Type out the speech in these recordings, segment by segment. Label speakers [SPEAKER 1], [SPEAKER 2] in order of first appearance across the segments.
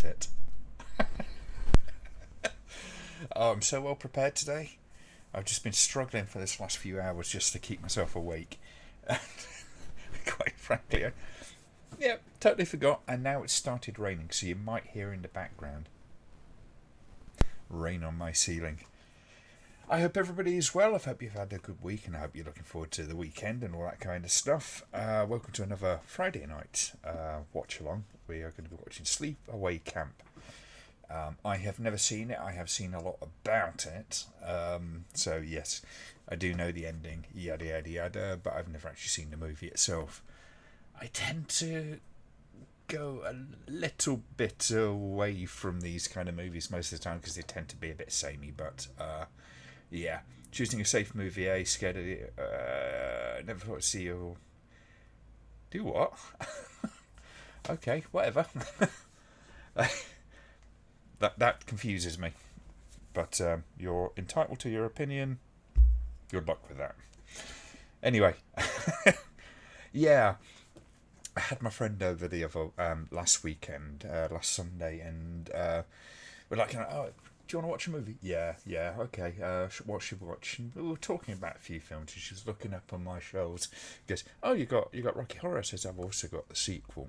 [SPEAKER 1] isn't it? Oh, I'm so well prepared today. I've just been struggling for this last few hours just to keep myself awake. Quite frankly, yeah, totally forgot. And now it's started raining, so you might hear in the background rain on my ceiling. I hope everybody is well. I hope you've had a good week, and I hope you're looking forward to the weekend and all that kind of stuff. Welcome to another Friday night watch along. We are going to be watching Sleepaway Camp. I have never seen it. I have seen a lot about it. So yes, I do know the ending, yada yada yada, but I've never actually seen the movie itself. I tend to go a little bit away from these kind of movies most of the time because they tend to be a bit samey, but yeah, choosing a safe movie, scared of it, never thought to see you. Do what? Okay, whatever. That confuses me, but you're entitled to your opinion. Good luck with that. Anyway, yeah, I had my friend over the other last weekend, last Sunday, and we're like, oh, do you want to watch a movie? Yeah, okay. What should we watch? And we were talking about a few films, and she was looking up on my shelves. Goes, oh, you got Rocky Horror. I says, I've also got the sequel.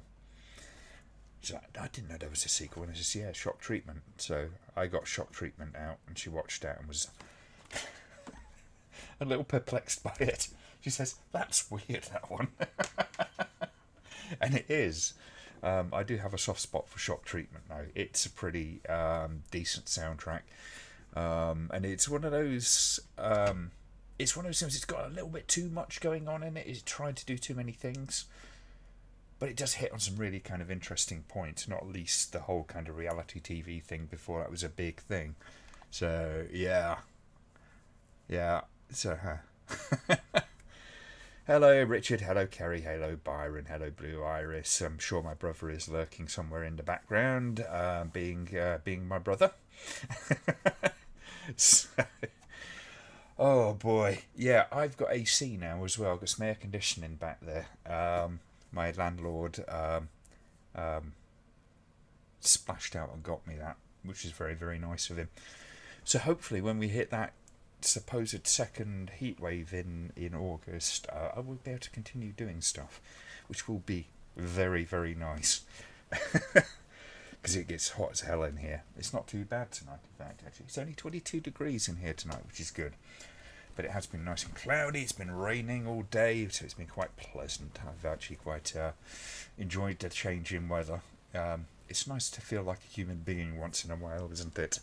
[SPEAKER 1] She's like, I didn't know there was a sequel. And I says, yeah, Shock Treatment. So I got Shock Treatment out, and she watched that and was a little perplexed by it. She says, that's weird, that one. And it is. I do have a soft spot for Shock Treatment now. It's a pretty decent soundtrack. And it's one of those... it's one of those things, it's got a little bit too much going on in it. It's trying to do too many things. But it does hit on some really kind of interesting points, not least the whole kind of reality TV thing before that was a big thing. So, yeah. So, hello, Richard. Hello, Kerry. Hello, Byron. Hello, Blue Iris. I'm sure my brother is lurking somewhere in the background, being my brother. So, oh, boy. Yeah, I've got AC now as well. I've got some air conditioning back there. My landlord splashed out and got me that, which is very, very nice of him. So hopefully when we hit that supposed second heat wave in August, I will be able to continue doing stuff, which will be very, very nice. Because it gets hot as hell in here. It's not too bad tonight, in fact, actually. It's only 22 degrees in here tonight, which is good. But it has been nice and cloudy. It's been raining all day, so it's been quite pleasant. I've actually quite enjoyed the change in weather. It's nice to feel like a human being once in a while, isn't it?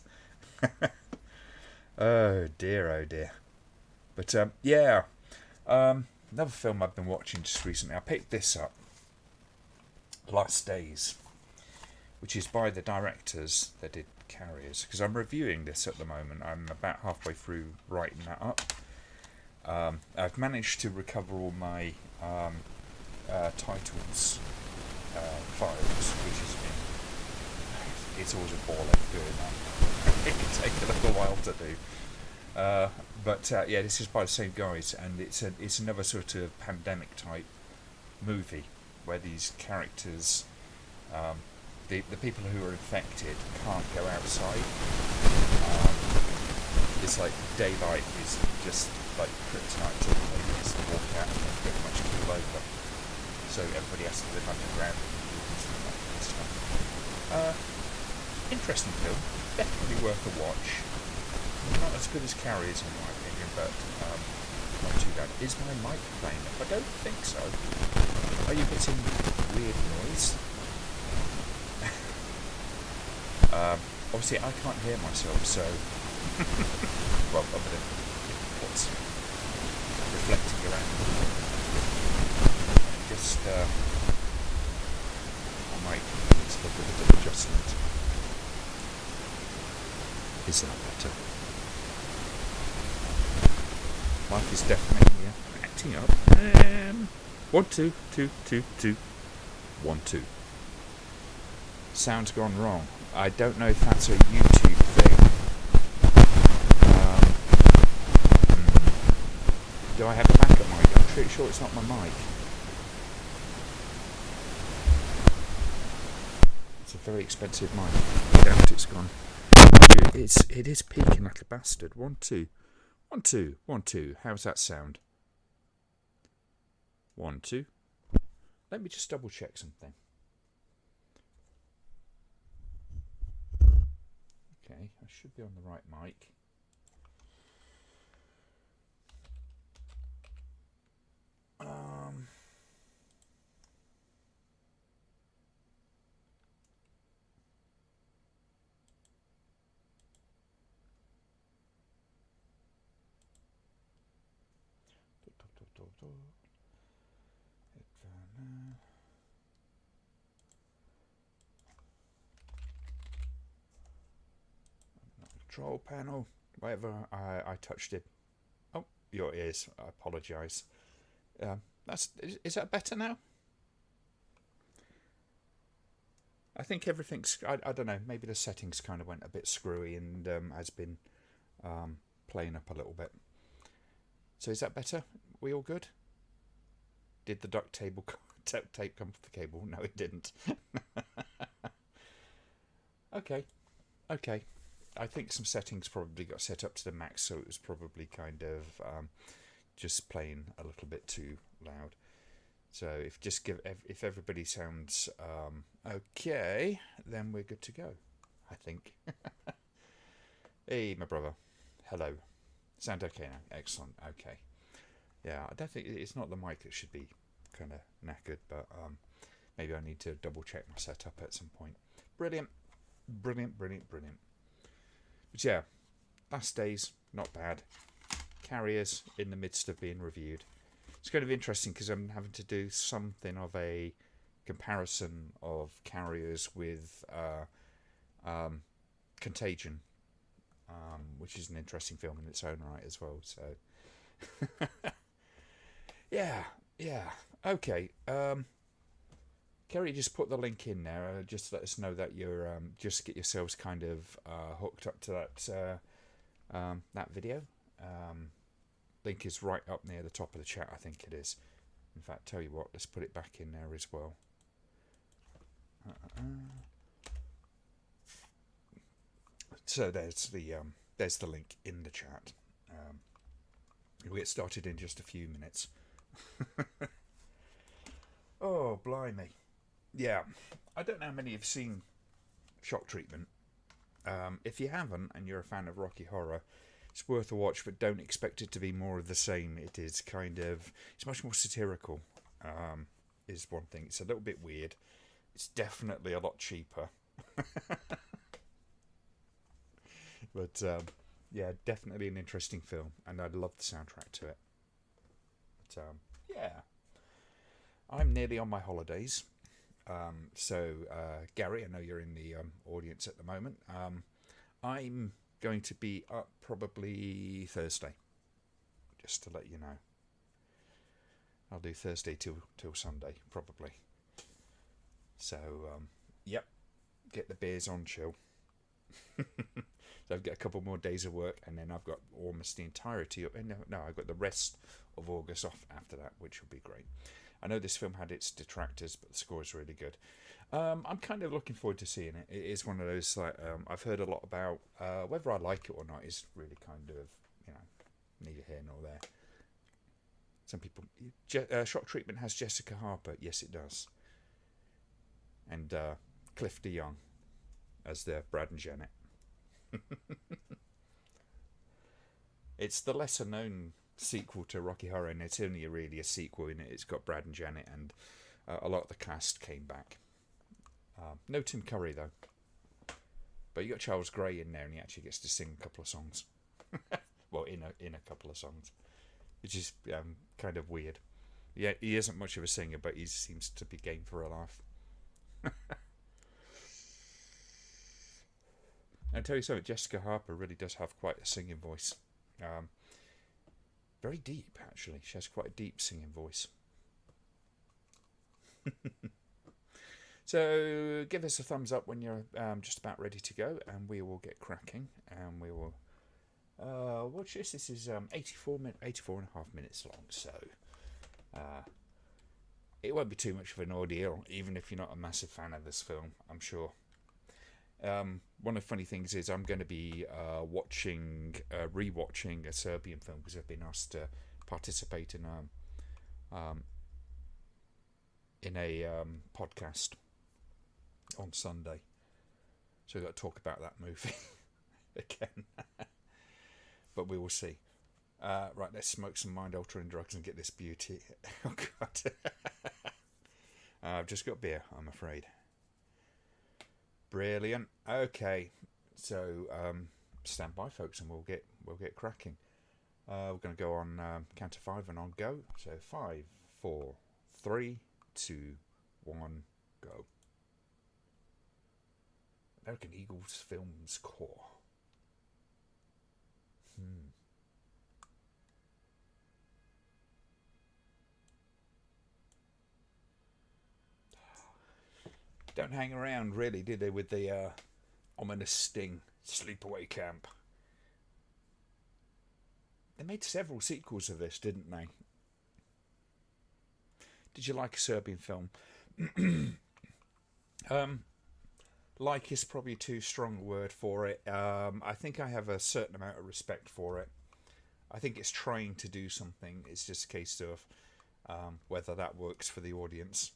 [SPEAKER 1] Oh dear. But yeah, another film I've been watching just recently. I picked this up, Last Days, which is by the directors that did Carriers, because I'm reviewing this at the moment. I'm about halfway through writing that up. I've managed to recover all my titles files, which has been, it's always a ball ache doing that. It can take a little while to do, but yeah, this is by the same guys, and it's another sort of pandemic type movie where these characters, the people who are infected can't go outside. It's like daylight is just like kryptonite to them. They just walk out and they pretty much kill over. So everybody has to live underground and stuff like that stuff. Interesting film, definitely worth a watch. Not as good as Carriers in my opinion, but not too bad. Is my mic playing up? I don't think so. Are you getting weird noise? Obviously I can't hear myself, so well, other than what's reflecting around. Just I might need to look at a bit of adjustment. Is that better? Mic is definitely acting up. 1 2 2 2 2 1 2. Sound's gone wrong. I don't know if that's a YouTube thing. Do I have a backup mic? I'm pretty sure it's not my mic. It's a very expensive mic. Damn it, it's gone. It is peaking like a bastard. 1 2 1 2 1 2. How's that sound? 1 2. Let me just double check something. Okay, I should be on the right mic. Control panel, whatever. I touched it. Oh, your ears. I apologise. Is that better now? I think everything's. I don't know. Maybe the settings kind of went a bit screwy and has been playing up a little bit. So is that better? We all good? Did the duct tape come off the cable? No, it didn't. Okay. I think some settings probably got set up to the max, so it was probably kind of just playing a little bit too loud. So if everybody sounds okay, then we're good to go, I think. Hey, my brother. Hello. Sound okay now? Excellent. Okay. Yeah, I don't think it's not the mic that should be kind of knackered, but maybe I need to double check my setup at some point. Brilliant. But yeah, last days, not bad. Carriers in the midst of being reviewed. It's kind of interesting because I'm having to do something of a comparison of Carriers with Contagion, which is an interesting film in its own right as well. So, yeah, okay. Kerry just put the link in there. Just to let us know that you're just get yourselves kind of hooked up to that video. Link is right up near the top of the chat, I think it is. In fact, tell you what, let's put it back in there as well. So there's the link in the chat. We'll get started in just a few minutes. Oh, blimey. Yeah, I don't know how many have seen Shock Treatment. If you haven't, and you're a fan of Rocky Horror, it's worth a watch, but don't expect it to be more of the same. It is it's much more satirical, is one thing. It's a little bit weird. It's definitely a lot cheaper. But, yeah, definitely an interesting film, and I love the soundtrack to it. But, yeah. I'm nearly on my holidays. So, Gary, I know you're in the audience at the moment. I'm going to be up probably Thursday, just to let you know. I'll do Thursday till Sunday, probably. So, yep, get the beers on, chill. So I've got a couple more days of work, and then I've got almost the entirety of... No, I've got the rest of August off after that, which will be great. I know this film had its detractors, but the score is really good. I'm kind of looking forward to seeing it. It is one of those, like, I've heard a lot about. Whether I like it or not is really kind of, neither here nor there. Some people... Shock Treatment has Jessica Harper. Yes, it does. And Cliff DeYoung as the Brad and Janet. It's the lesser known sequel to Rocky Horror, and it's only really a sequel in it. It's got Brad and Janet, and a lot of the cast came back. No Tim Curry though, but you got Charles Gray in there, and he actually gets to sing a couple of songs. Well, in a couple of songs, which is kind of weird. Yeah, he isn't much of a singer, but he seems to be game for a laugh. I'll tell you something, Jessica Harper really does have quite a singing voice. Very deep, actually. She has quite a deep singing voice. So give us a thumbs up when you're just about ready to go, and we will get cracking, and we will watch this. This is 84 and a half minutes long, so it won't be too much of an ordeal, even if you're not a massive fan of this film, I'm sure. One of the funny things is I'm going to be rewatching a Serbian film because I've been asked to participate in a podcast on Sunday. So we've got to talk about that movie again. But we will see. Right, let's smoke some mind-altering drugs and get this beauty. Oh, God. I've just got beer, I'm afraid. Brilliant. Okay, so stand by, folks, and we'll get cracking. We're going to go on count of 5 and on go. So 5, 4, 3, 2, 1, go. American Eagles Films Core. Don't hang around, really, did they, with the ominous sting, Sleepaway Camp? They made several sequels of this, didn't they? Did you like a Serbian film? Like is probably too strong a word for it. I think I have a certain amount of respect for it. I think it's trying to do something. It's just a case of whether that works for the audience.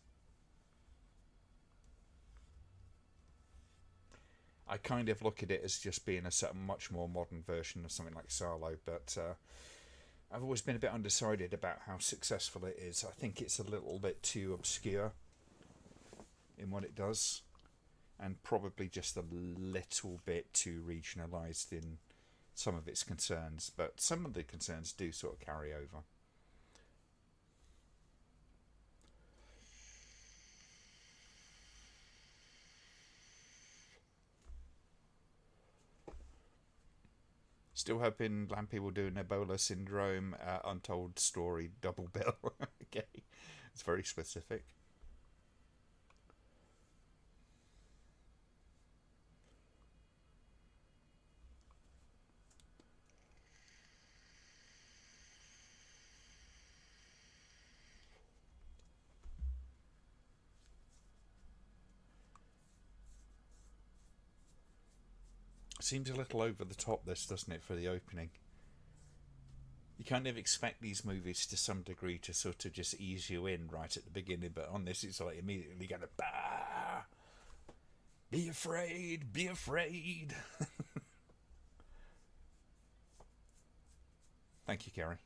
[SPEAKER 1] I kind of look at it as just being a much more modern version of something like Salo, but I've always been a bit undecided about how successful it is. I think it's a little bit too obscure in what it does, and probably just a little bit too regionalised in some of its concerns, but some of the concerns do sort of carry over. Still hoping Lampy will do an Ebola syndrome untold story double bill. Okay, it's very specific. Seems a little over the top, this, doesn't it, for the opening? You kind of expect these movies to some degree to sort of just ease you in right at the beginning, but on this it's like immediately going to bah! Be afraid, be afraid. Thank you, Kerry.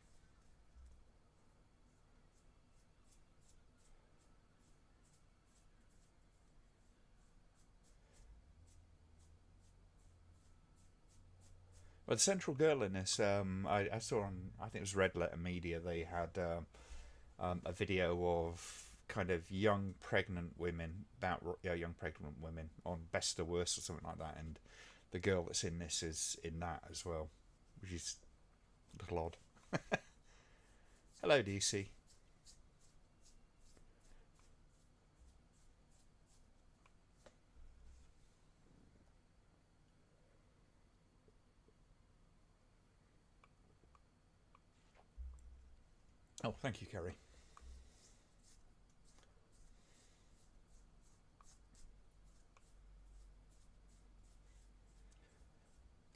[SPEAKER 1] Well, the central girl in this, I saw on, I think it was Red Letter Media, they had a video of kind of young pregnant women, about young pregnant women on Best or Worst or something like that, and the girl that's in this is in that as well, which is a little odd. Hello, DC. Oh, thank you, Kerry.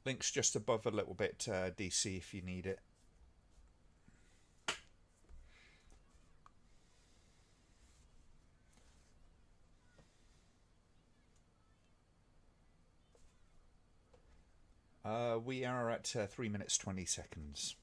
[SPEAKER 1] Link's just above a little bit, DC, if you need it. We are at 3 minutes 20 seconds.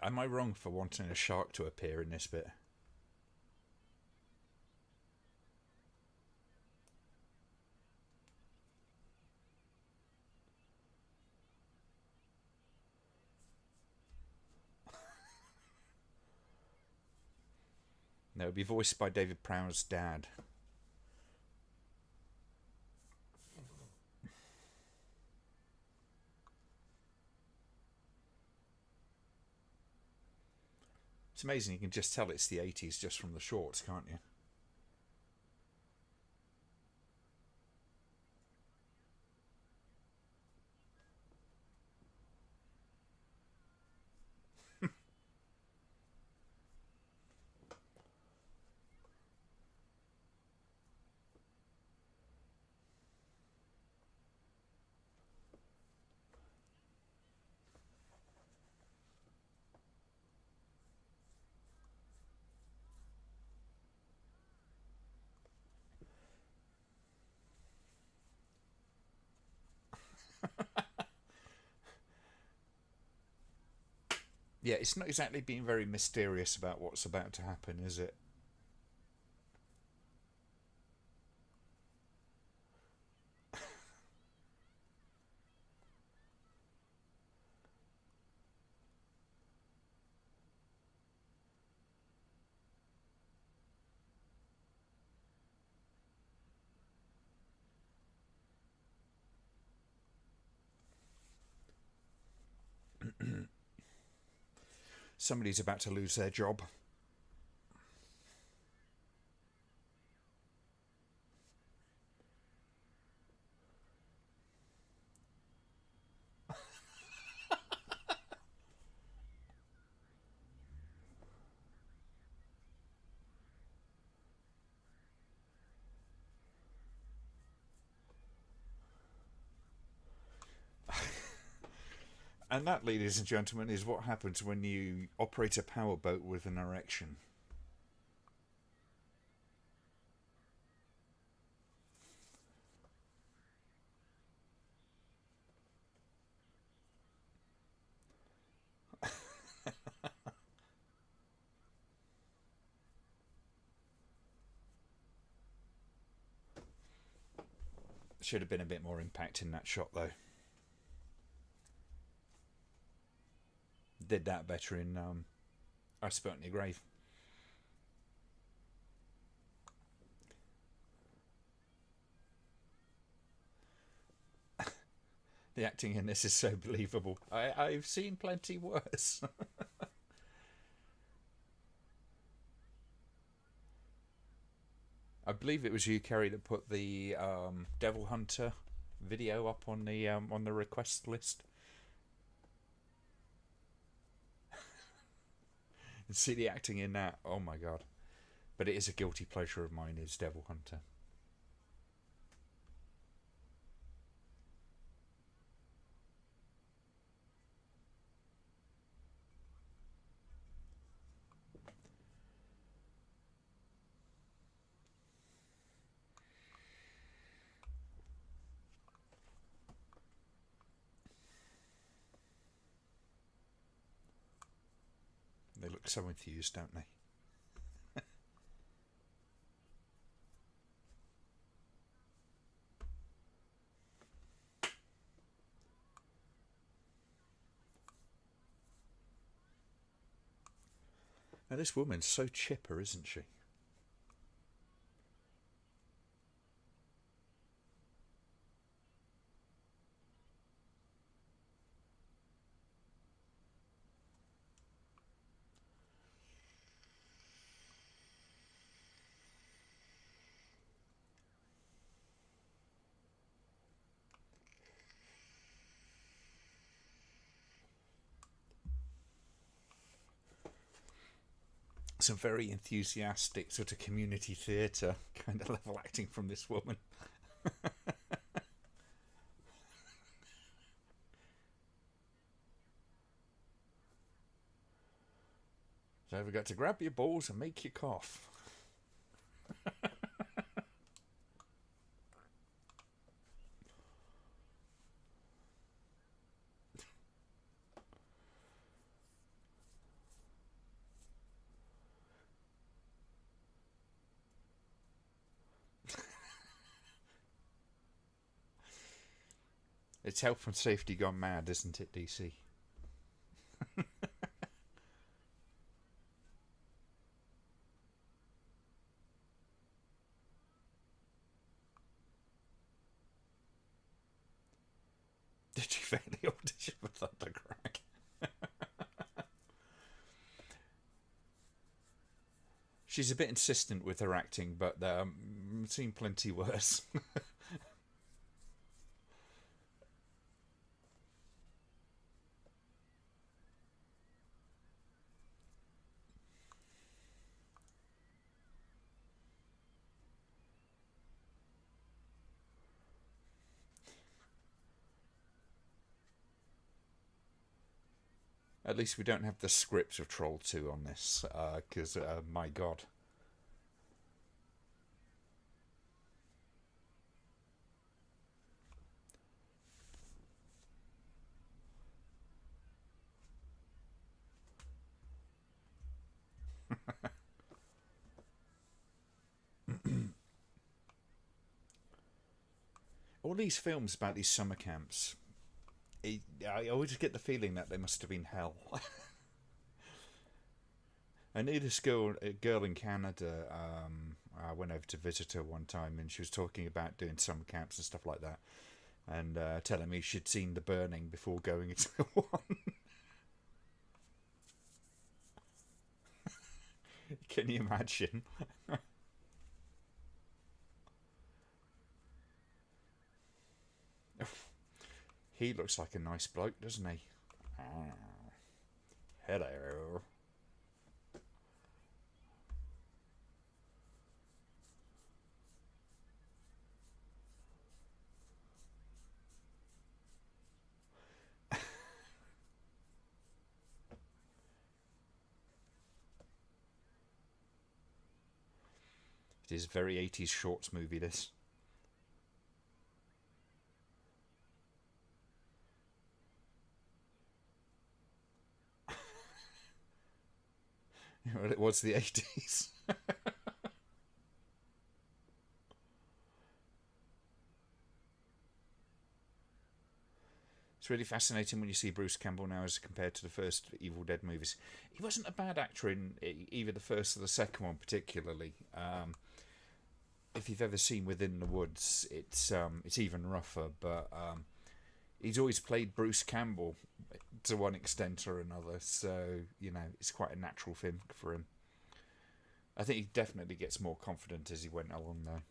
[SPEAKER 1] Am I wrong for wanting a shark to appear in this bit? No, it'll be voiced by David Prowse's dad. It's amazing, you can just tell it's the 80s just from the shorts, can't you? Yeah, it's not exactly being very mysterious about what's about to happen, is it? Somebody's about to lose their job. And that, ladies and gentlemen, is what happens when you operate a powerboat with an erection. Should have been a bit more impact in that shot, though. Did that better in I Spit on Your Grave. The acting in this is so believable. I've seen plenty worse. I believe it was you, Kerry, that put the Devil Hunter video up on the request list. And see the acting in that. Oh my god! But it is a guilty pleasure of mine. Is Devil Hunter. They look so enthused, don't they? Now this woman's so chipper, isn't she? Some very enthusiastic sort of community theatre kind of level acting from this woman. So we've got to grab your balls and make you cough. It's health and safety gone mad, isn't it, DC? Did you fail the audition for Thundercrack? She's a bit insistent with her acting, but seen plenty worse. At least we don't have the script of Troll 2 on this, because, my god. all these films about these summer camps, I always get the feeling that they must have been hell. I knew this girl in Canada. I went over to visit her one time, and she was talking about doing summer camps and stuff like that, and telling me she'd seen The Burning before going into one. Can you imagine? He looks like a nice bloke, doesn't he? Ah, hello. It is very 80s shorts movie, this. Well, it was the 80s. It's really fascinating when you see Bruce Campbell now as compared to the first Evil Dead movies. He wasn't a bad actor in either the first or the second one, particularly. If you've ever seen Within the Woods, it's even rougher, but he's always played Bruce Campbell to one extent or another, so it's quite a natural thing for him. I think he definitely gets more confident as he went along, though.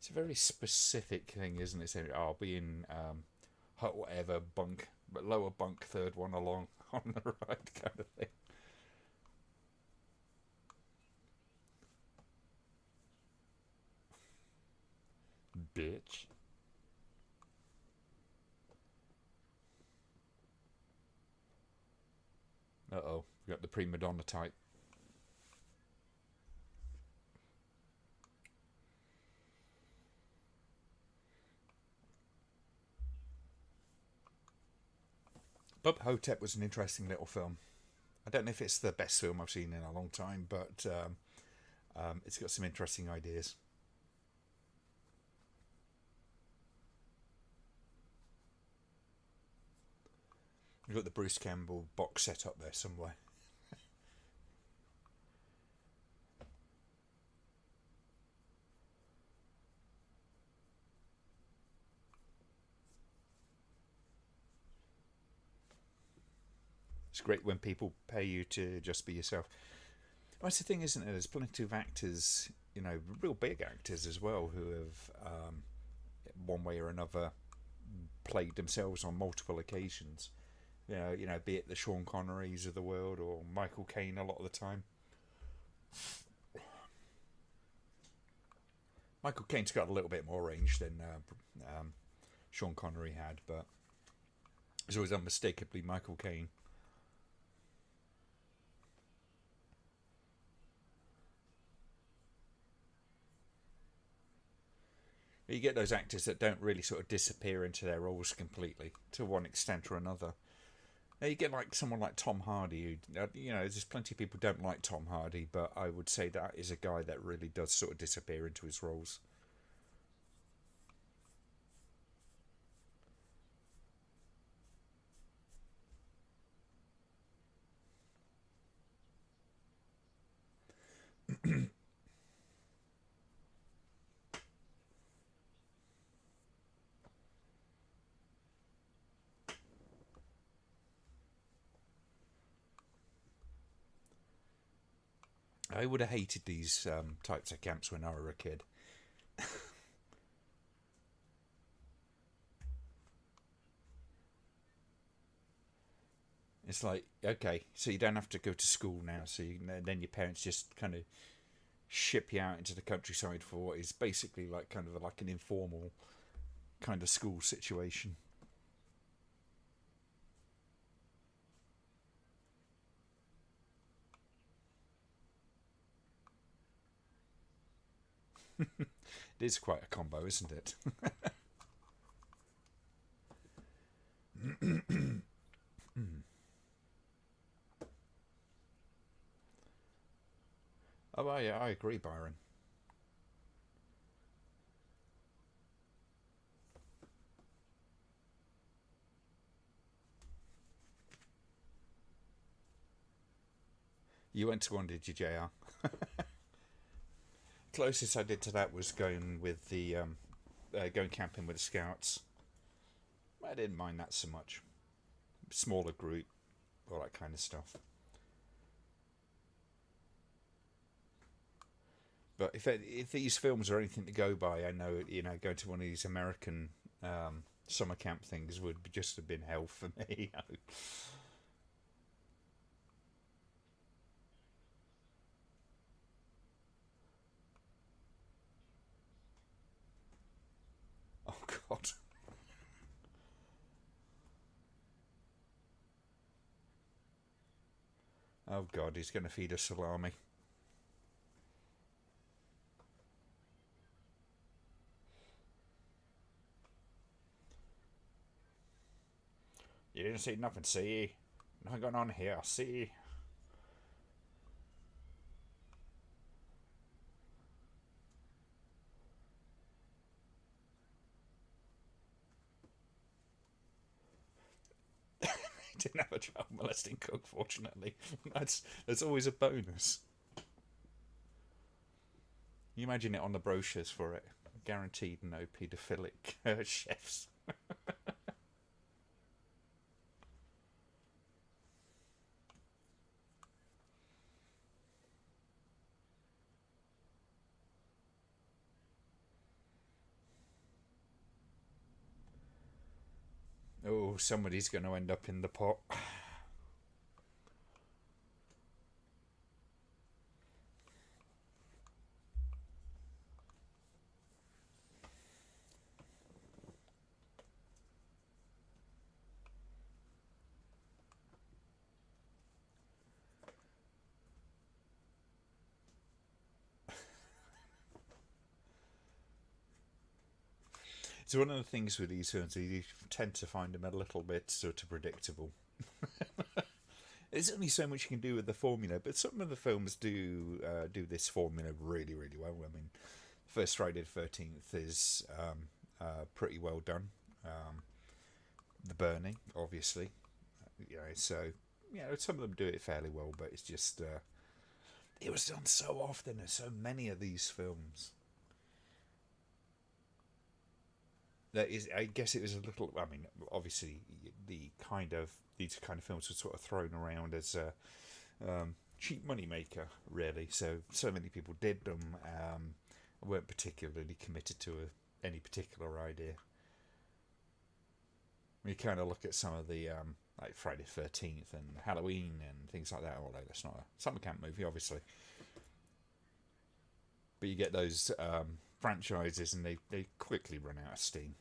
[SPEAKER 1] It's a very specific thing, isn't it? Saying, I'll be in hut whatever bunk, but lower bunk, third one along on the right, kind of thing. Bitch. Uh-oh, we got the prima donna type. Bub Hotep was an interesting little film. I don't know if it's the best film I've seen in a long time, but it's got some interesting ideas. You've got the Bruce Campbell box set up there somewhere. It's great when people pay you to just be yourself. Well, that's the thing, isn't it? There's plenty of actors, real big actors as well, who have, one way or another, played themselves on multiple occasions. Be it the Sean Connerys of the world or Michael Caine a lot of the time. Michael Caine's got a little bit more range than Sean Connery had, but it's always unmistakably Michael Caine. You get those actors that don't really sort of disappear into their roles completely, to one extent or another. Now you get like someone like Tom Hardy, who, there's plenty of people who don't like Tom Hardy, but I would say that is a guy that really does sort of disappear into his roles. I would have hated these types of camps when I were a kid. It's like, okay, so you don't have to go to school now, so then your parents just kind of ship you out into the countryside for what is basically like kind of like an informal kind of school situation. It is quite a combo, isn't it? Oh, yeah, I agree, Byron. You went to one, did you, JR? Closest I did to that was going with the going camping with the scouts. I didn't mind that so much. Smaller group, all that kind of stuff. But if these films are anything to go by, I know going to one of these American summer camp things would just have been hell for me. Oh God. Oh God, he's going to feed us salami. You didn't see nothing, see? Nothing going on here, see? He didn't have a child molesting cook, fortunately. That's always a bonus. You imagine it on the brochures for it. Guaranteed no paedophilic chefs. Oh, somebody's going to end up in the pot. So one of the things with these films, you tend to find them a little bit sort of predictable. There's only so much you can do with the formula, but some of the films do this formula really, really well. I mean, first Friday the 13th is pretty well done. The Burning, obviously, so some of them do it fairly well, but it's just it was done so often. There's so many of these films. That is, I guess it was a little. I mean, obviously, these kind of films were sort of thrown around as a cheap money maker, really. So many people did them. Weren't particularly committed to any particular idea. When you kind of look at some of the like Friday the 13th and Halloween and things like that, although that's not a summer camp movie, obviously. But you get those franchises and they quickly run out of steam.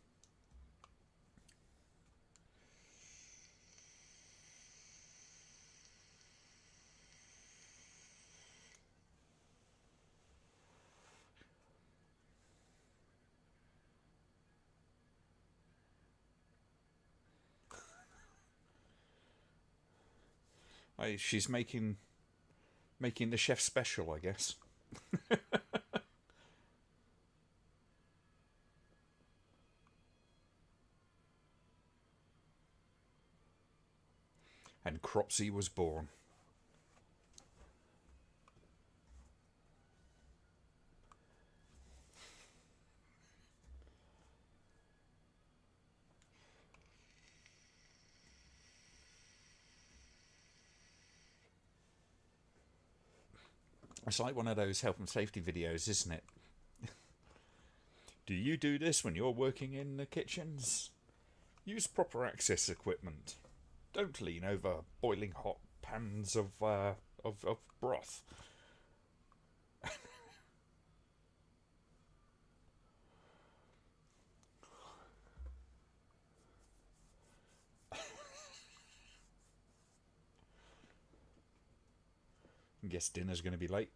[SPEAKER 1] She's making the chef special, I guess. And Cropsey was born. It's like one of those health and safety videos, isn't it? Do you do this when you're working in the kitchens? Use proper access equipment. Don't lean over boiling hot pans of broth. I guess dinner's going to be late.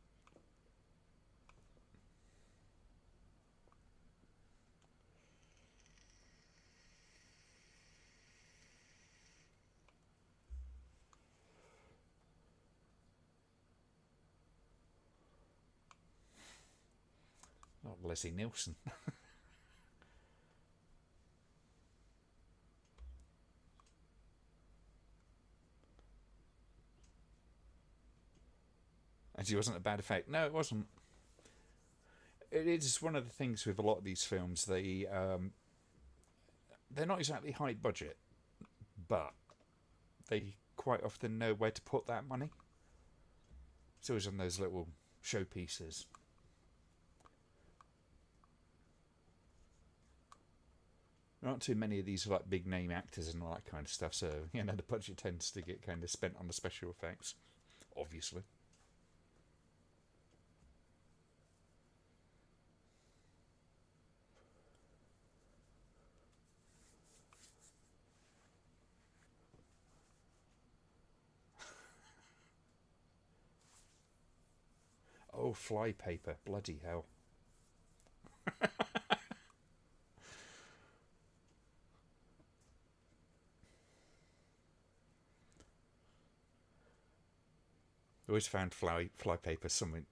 [SPEAKER 1] Leslie Nielsen. And she wasn't a bad effect. No, it wasn't. It is one of the things with a lot of these films. They're not exactly high budget, but they quite often know where to put that money. It's always on those little showpieces. There aren't too many of these like big name actors and all that kind of stuff, so the budget tends to get kind of spent on the special effects, obviously. Oh, flypaper, bloody hell. I always found flypaper something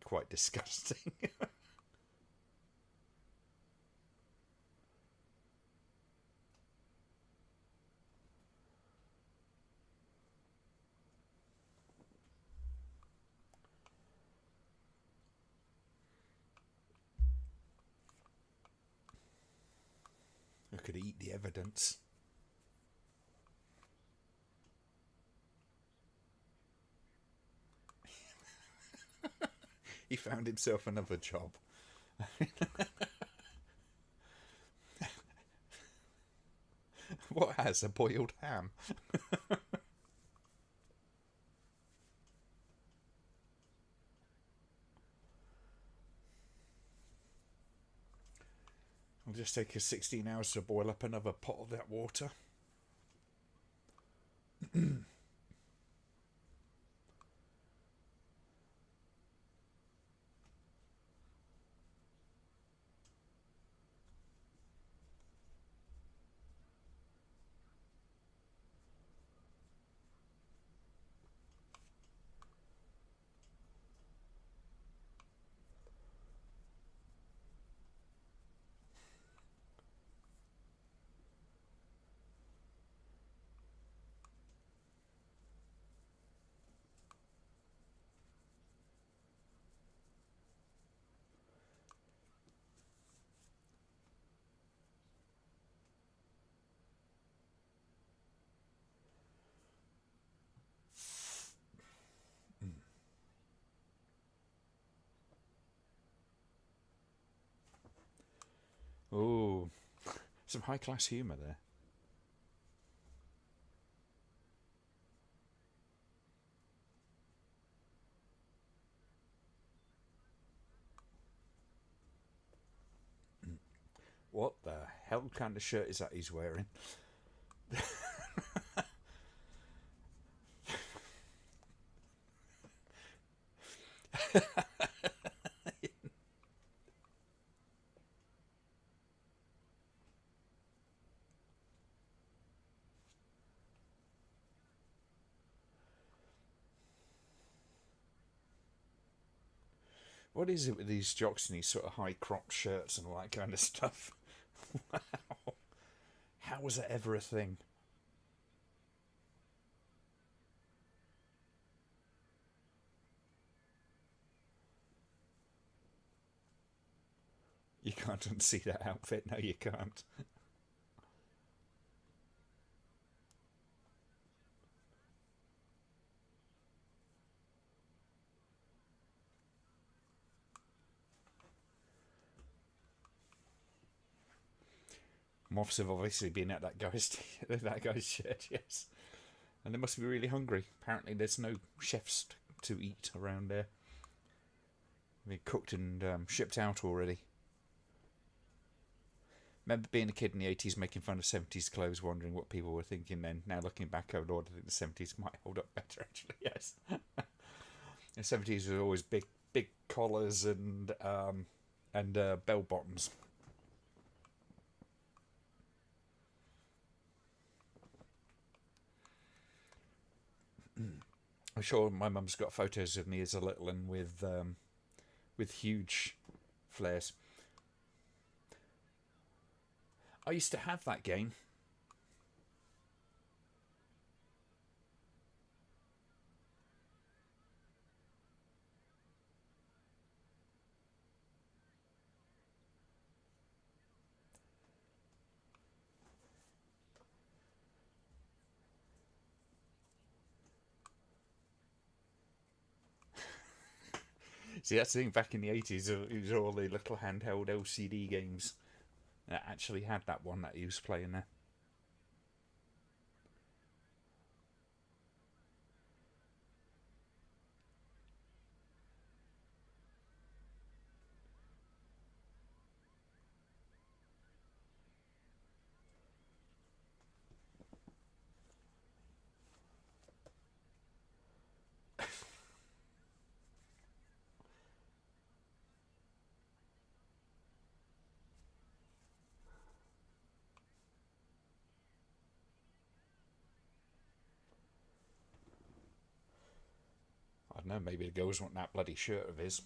[SPEAKER 1] quite disgusting. I could eat the evidence. He found himself another job. What has a boiled ham? It'll just take us 16 hours to boil up another pot of that water. Oh, some high class humour there. What the hell kind of shirt is that he's wearing? What is it with these jocks and these sort of high cropped shirts and all that kind of stuff? Wow. How was that ever a thing? You can't unsee that outfit. No, you can't. Moths have obviously been at that guy's that guy's shirt, yes. And they must be really hungry. Apparently, there's no chefs to eat around there. They're cooked and shipped out already. Remember being a kid in the 80s making fun of 70s clothes, wondering what people were thinking then. Now looking back, oh Lord, I think the 70s might hold up better, actually, yes. The 70s were always big collars and bell bottoms. I'm sure my mum's got photos of me as a little one with huge flares. I used to have that game. See, that's the thing, back in the 80s, it was all the little handheld LCD games that actually had that one that he was playing there. I don't know, maybe the girls want that bloody shirt of his.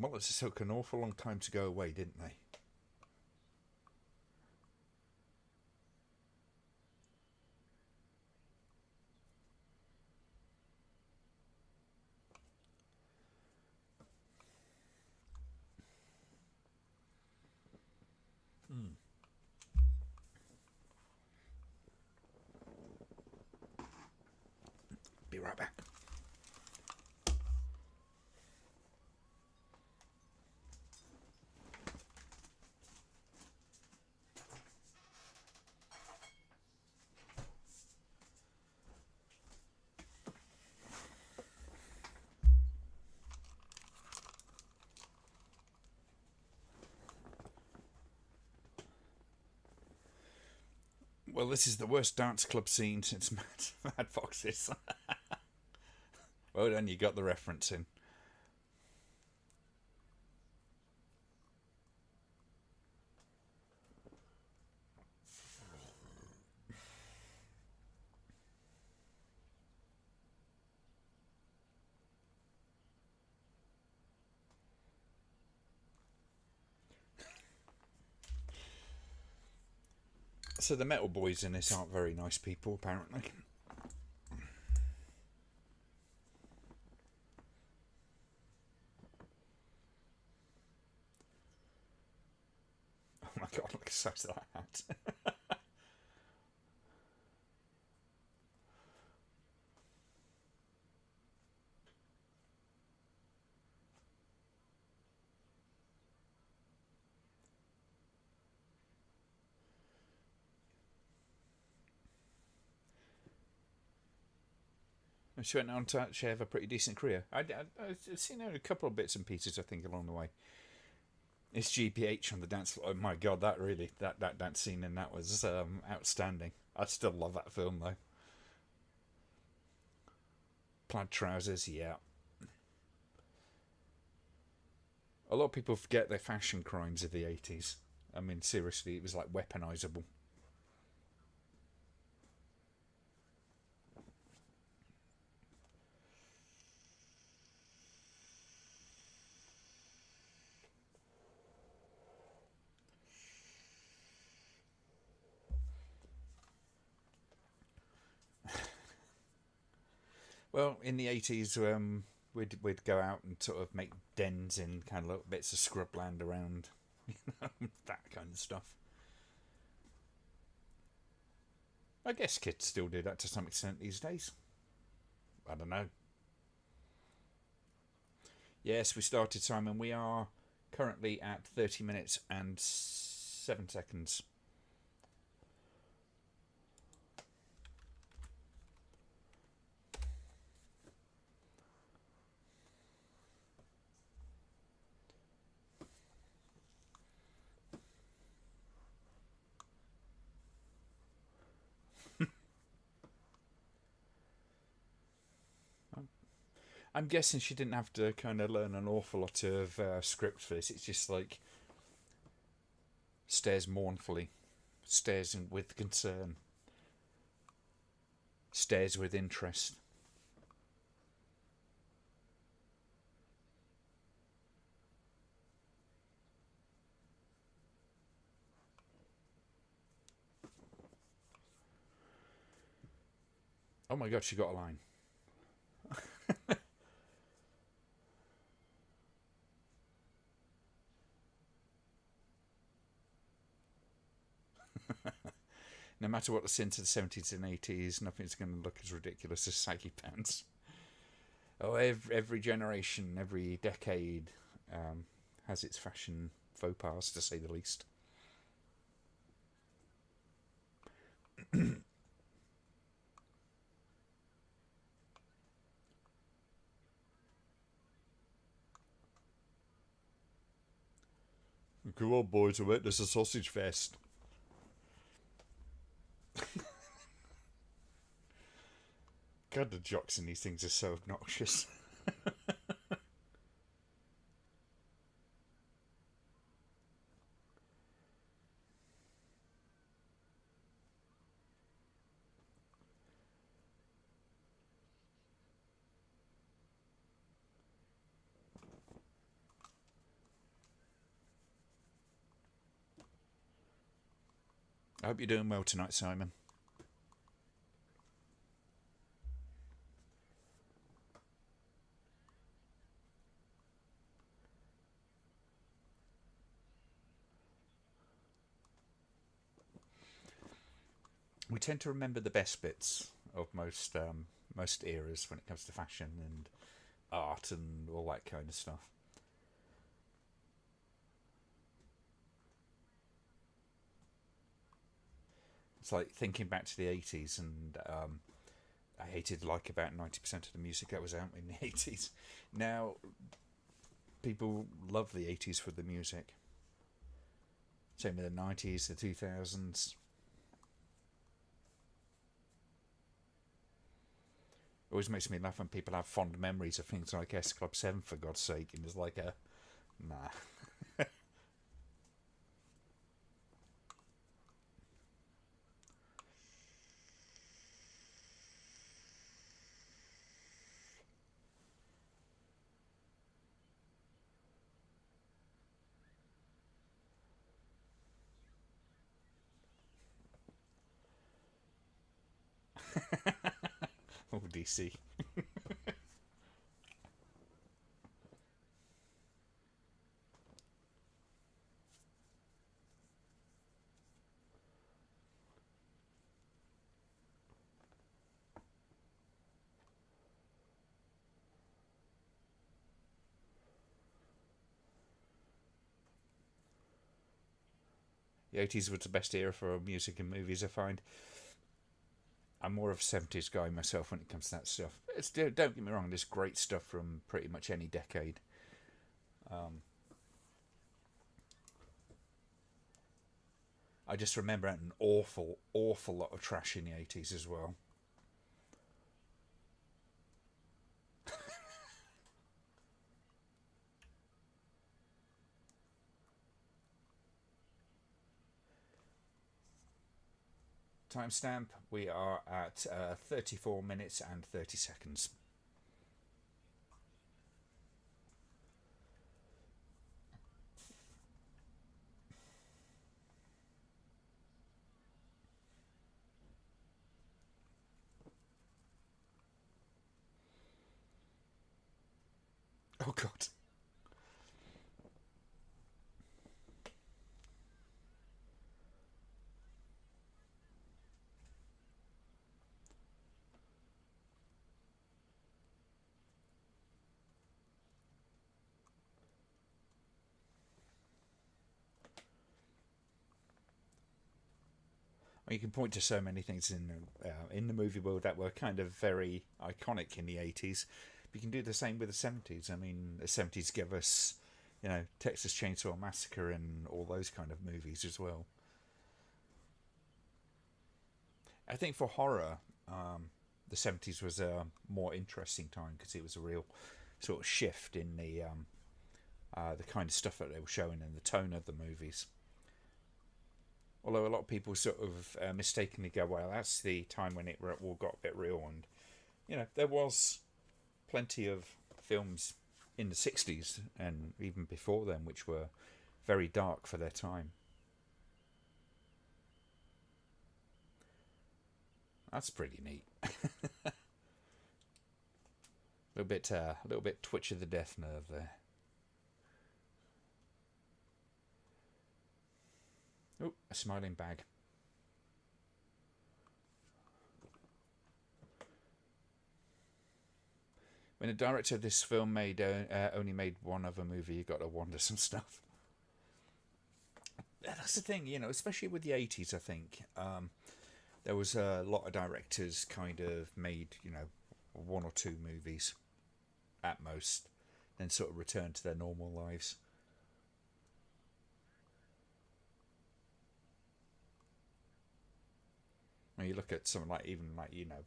[SPEAKER 1] Well, it took an awful long time to go away, didn't they? Be right back. Well, this is the worst dance club scene since Mad Foxes. Well done, you got the reference in. So the metal boys in this aren't very nice people, apparently. Oh my god, look at the size of that hat. She went on to actually have a pretty decent career. I've seen her in a couple of bits and pieces, I think, along the way. It's GPH on the dance floor. Oh my god, that dance scene in that was outstanding. I still love that film though. Plaid trousers, yeah. A lot of people forget their fashion crimes of the 80s. I mean, seriously, it was like weaponizable. Well, in the 80s, we'd go out and sort of make dens in kind of little bits of scrubland around, that kind of stuff. I guess kids still do that to some extent these days. I don't know. Yes, we started, Simon. We are currently at 30 minutes and 7 seconds. I'm guessing she didn't have to kind of learn an awful lot of script for this. It's just like stares mournfully, stares with concern, stares with interest. Oh my god, she got a line. No matter what the sins of the 70s and 80s, nothing's going to look as ridiculous as saggy pants. Oh, every generation, every decade has its fashion faux pas, to say the least. Come on, boys, we're witness a sausage fest. God, the jocks in these things are so obnoxious. I hope you're doing well tonight, Simon. We tend to remember the best bits of most eras when it comes to fashion and art and all that kind of stuff. It's like thinking back to the 80s, and I hated like about 90% of the music that was out in the 80s. Now, people love the 80s for the music. Same with the 90s, the 2000s. It always makes me laugh when people have fond memories of things like S Club 7, for God's sake, and it's like a. Nah. Oh, DC. The 80s was the best era for music and movies, I find. I'm more of a 70s guy myself when it comes to that stuff. Don't get me wrong, there's great stuff from pretty much any decade. Um, I just remember an awful lot of trash in the 80s as well. Timestamp, we are at 34 minutes and 30 seconds. Oh, God. You can point to so many things in the movie world that were kind of very iconic in the 80s. But you can do the same with the 70s. I mean, the 70s gave us, Texas Chainsaw Massacre and all those kind of movies as well. I think for horror, the 70s was a more interesting time because it was a real sort of shift in the kind of stuff that they were showing and the tone of the movies. Although a lot of people sort of mistakenly go, well, that's the time when it all got a bit real. And, there was plenty of films in the 60s and even before then which were very dark for their time. That's pretty neat. A little bit twitch of the death nerve there. Oh, a smiling bag. When the director of this film only made one other movie, you got to wonder some stuff. That's the thing, especially with the 80s, I think. There was a lot of directors kind of made, one or two movies at most, then sort of returned to their normal lives. When you look at something like,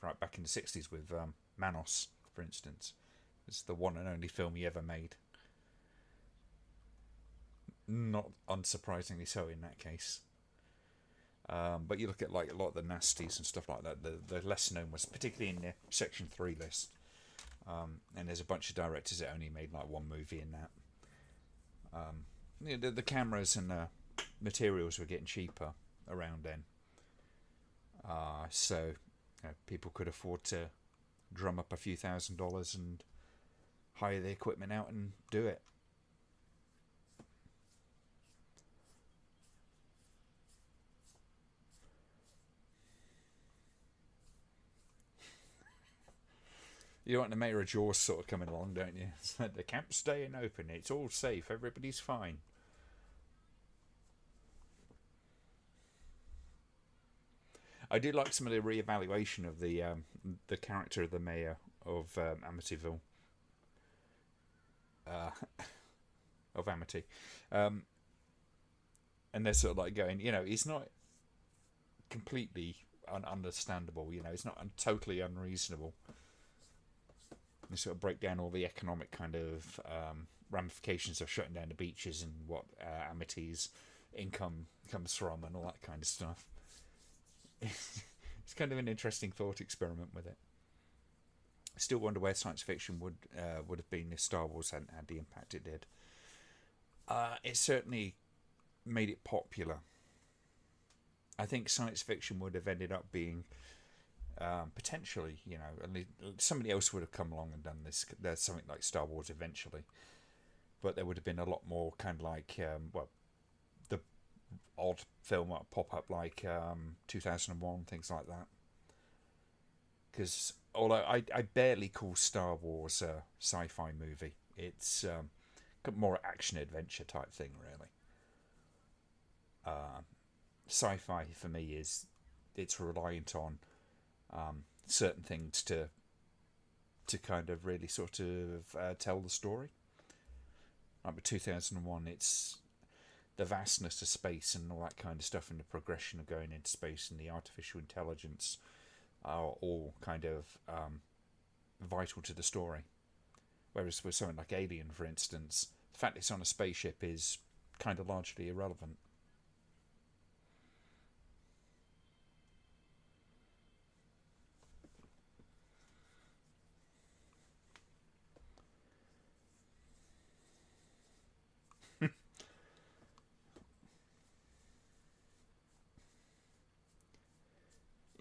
[SPEAKER 1] right back in the 60s with Manos, for instance. It's the one and only film he ever made. Not unsurprisingly so in that case. But you look at like a lot of the nasties and stuff like that. The lesser known was particularly in the Section 3 list. And there's a bunch of directors that only made like one movie in that. The cameras and materials were getting cheaper around then. So people could afford to drum up a few $1,000s and hire the equipment out and do it. You want the Mayor of Jaws sort of coming along, don't you? It's like the camp's staying open, it's all safe, everybody's fine. I do like some of the re-evaluation of the character of the mayor of Amityville. Of Amity. And they're sort of like going, he's not completely understandable, he's not totally unreasonable. They sort of break down all the economic kind of ramifications of shutting down the beaches and what Amity's income comes from and all that kind of stuff. It's kind of an interesting thought experiment with it. I still wonder where science fiction would have been if Star Wars hadn't had the impact it did. It certainly made it popular. I think science fiction would have ended up being potentially, somebody else would have come along and done this. There's something like Star Wars eventually, but there would have been a lot more kind of like the odd film that pop up like 2001, things like that. Because although I barely call Star Wars a sci-fi movie, it's more action adventure type thing really. Sci-fi for me it's reliant on certain things to kind of really sort of tell the story. Like with 2001, it's the vastness of space and all that kind of stuff, and the progression of going into space and the artificial intelligence are all kind of vital to the story. Whereas with something like Alien, for instance, the fact it's on a spaceship is kind of largely irrelevant.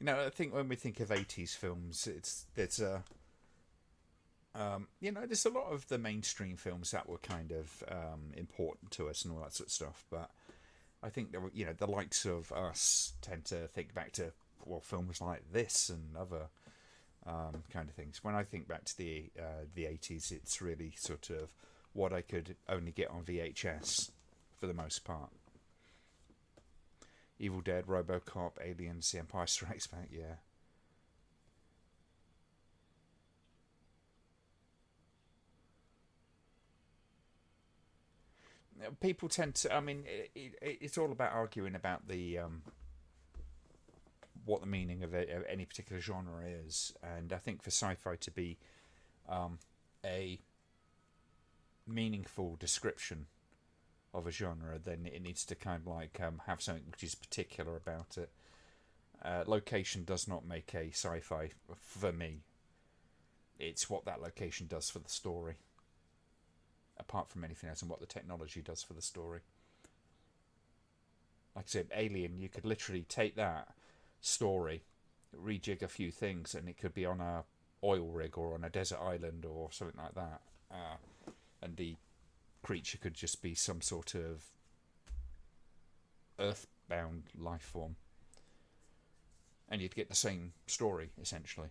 [SPEAKER 1] I think when we think of 80s films, there's a lot of the mainstream films that were kind of important to us and all that sort of stuff. But I think there were, the likes of us tend to think back to films like this and other kind of things. When I think back to the 80s, it's really sort of what I could only get on VHS for the most part. Evil Dead, RoboCop, Aliens, The Empire Strikes Back, yeah. People tend to, it's all about arguing about the what the meaning of any particular genre is. And I think for sci-fi to be a meaningful description of a genre, then it needs to kind of like have something which is particular about it. Location does not make a sci-fi for me. It's what that location does for the story, apart from anything else, and what the technology does for the story. Like I said, Alien, you could literally take that story, rejig a few things, and it could be on a oil rig or on a desert island or something like that, and the creature could just be some sort of earthbound life form, and you'd get the same story essentially.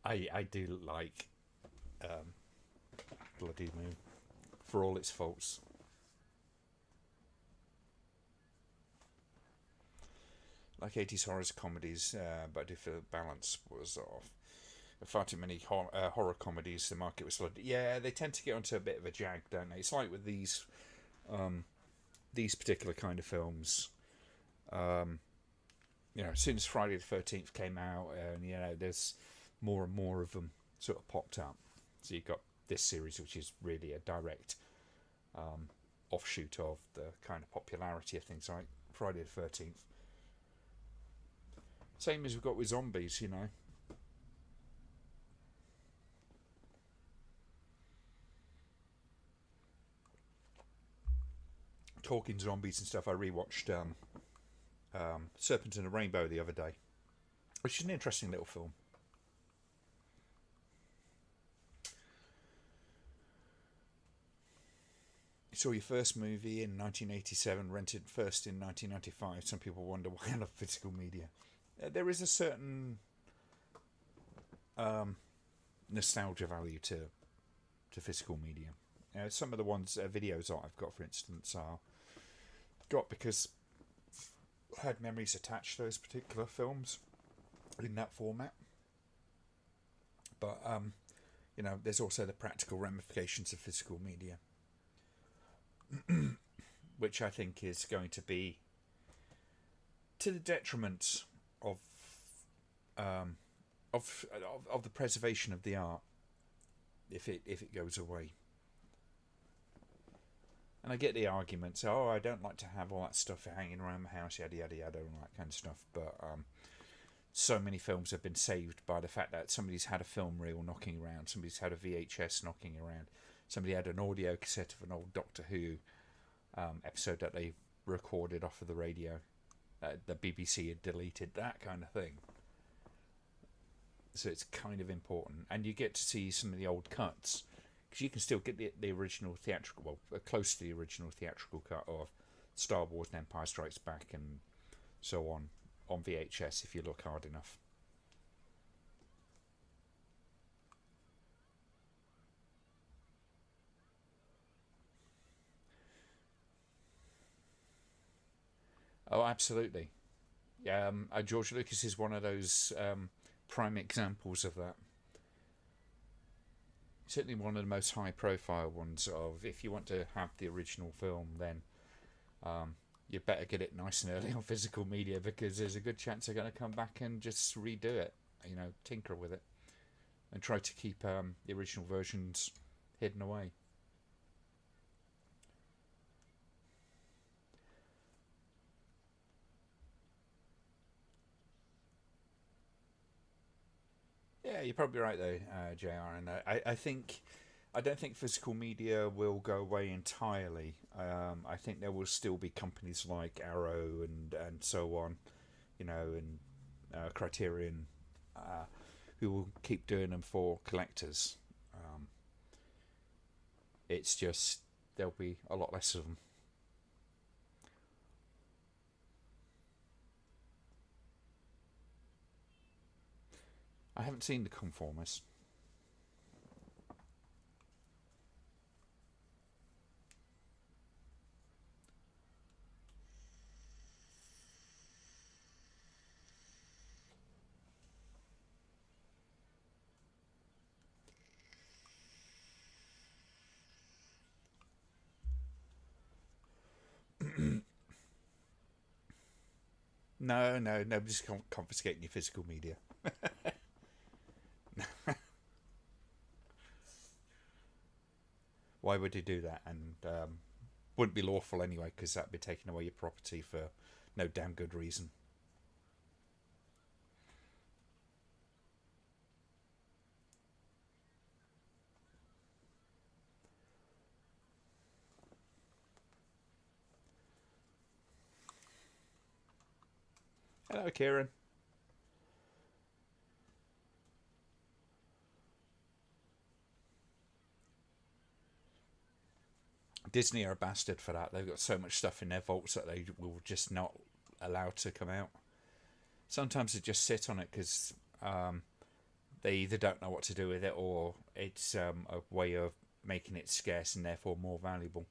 [SPEAKER 1] I do like Bloody Moon for all its faults. Like 80s horror comedies, but I do feel the balance was off. Far too many horror comedies, the market was flooded. Yeah, they tend to get onto a bit of a jag, don't they? It's like with these particular kind of films. As soon as Friday the 13th came out, and there's more and more of them sort of popped up. So you've got this series, which is really a direct offshoot of the kind of popularity of things like Friday the 13th. Same as we've got with zombies, Talking zombies and stuff, I rewatched Serpent and the Rainbow the other day, which is an interesting little film. You saw your first movie in 1987, rented first in 1995. Some people wonder why I love physical media. There is a certain nostalgia value to physical media. Some of the videos that I've got, for instance, are got because I had memories attached to those particular films in that format. But there's also the practical ramifications of physical media, which I think is going to be to the detriment of the preservation of the art if it goes away. And I get the arguments, I don't like to have all that stuff hanging around my house, yada yada yada, and all that kind of stuff. But so many films have been saved by the fact that somebody's had a film reel knocking around, somebody's had a VHS knocking around, somebody had an audio cassette of an old Doctor Who episode that they recorded off of the radio, the BBC had deleted, that kind of thing. So it's kind of important, and you get to see some of the old cuts, because you can still get the original theatrical, close to the original theatrical cut of Star Wars and Empire Strikes Back and so on VHS if you look hard enough. Oh, absolutely. George Lucas is one of those prime examples of that. Certainly one of the most high-profile ones of, if you want to have the original film, then you better get it nice and early on physical media, because there's a good chance they're going to come back and just redo it, tinker with it, and try to keep the original versions hidden away. Yeah, you're probably right though, JR, and I don't think physical media will go away entirely. I think there will still be companies like Arrow and so on, and Criterion, who will keep doing them for collectors. It's just there'll be a lot less of them. I haven't seen The Conformist. No, no, nobody's confiscating your physical media. Why would he do that? And wouldn't be lawful anyway, because that'd be taking away your property for no damn good reason. Hello, Kieran. Disney are a bastard for that. They've got so much stuff in their vaults that they will just not allow to come out. Sometimes they just sit on it because they either don't know what to do with it or it's a way of making it scarce and therefore more valuable.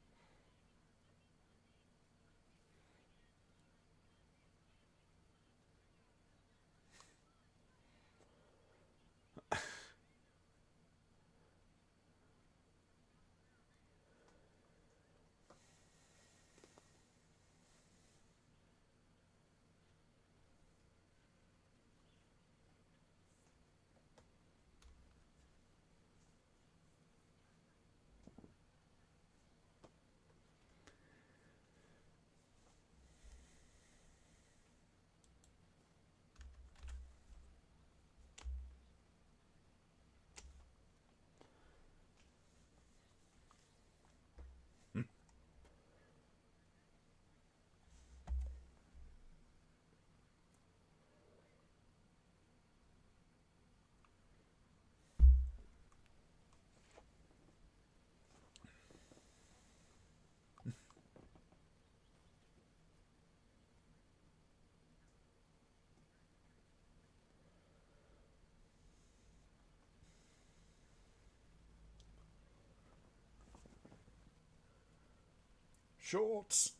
[SPEAKER 1] Shorts!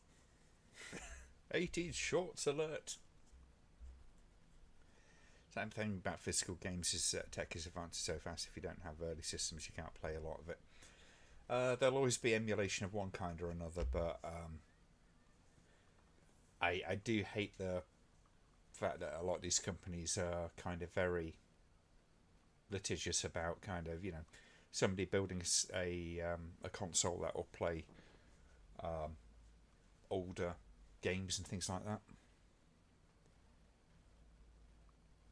[SPEAKER 1] 80s shorts alert! Same thing about physical games is tech is advancing so fast. If you don't have early systems, you can't play a lot of it. There'll always be emulation of one kind or another, but I do hate the fact that a lot of these companies are kind of very litigious about kind of, you know, somebody building a console that will play older games and things like that.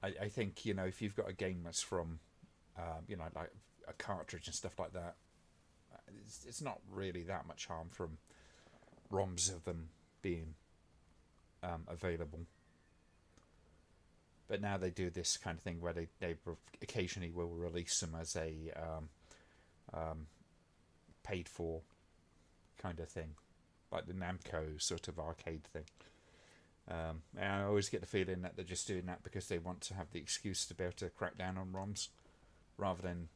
[SPEAKER 1] I think, you know, if you've got a game that's from you know, like a cartridge and stuff like that, it's not really that much harm from ROMs of them being available. But now they do this kind of thing where they occasionally will release them as a paid for kind of thing, like the Namco sort of arcade thing. And I always get the feeling that they're just doing that because they want to have the excuse to be able to crack down on ROMs, rather than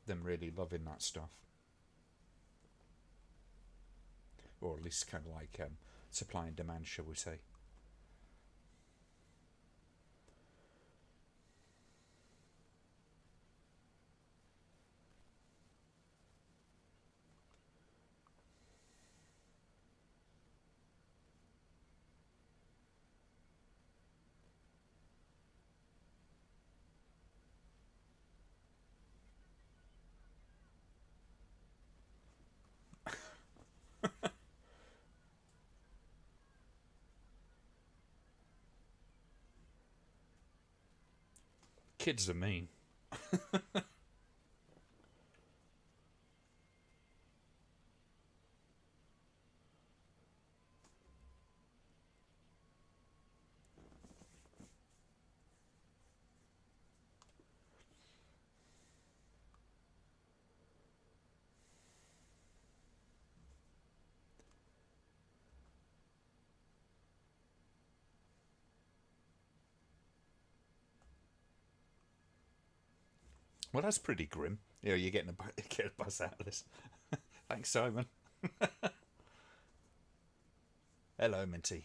[SPEAKER 1] them really loving that stuff, or at least kind of like supply and demand, shall we say. Kids are mean. Well, that's pretty grim. You know, you're getting get a buzz out of this. Thanks, Simon. Hello, Minty.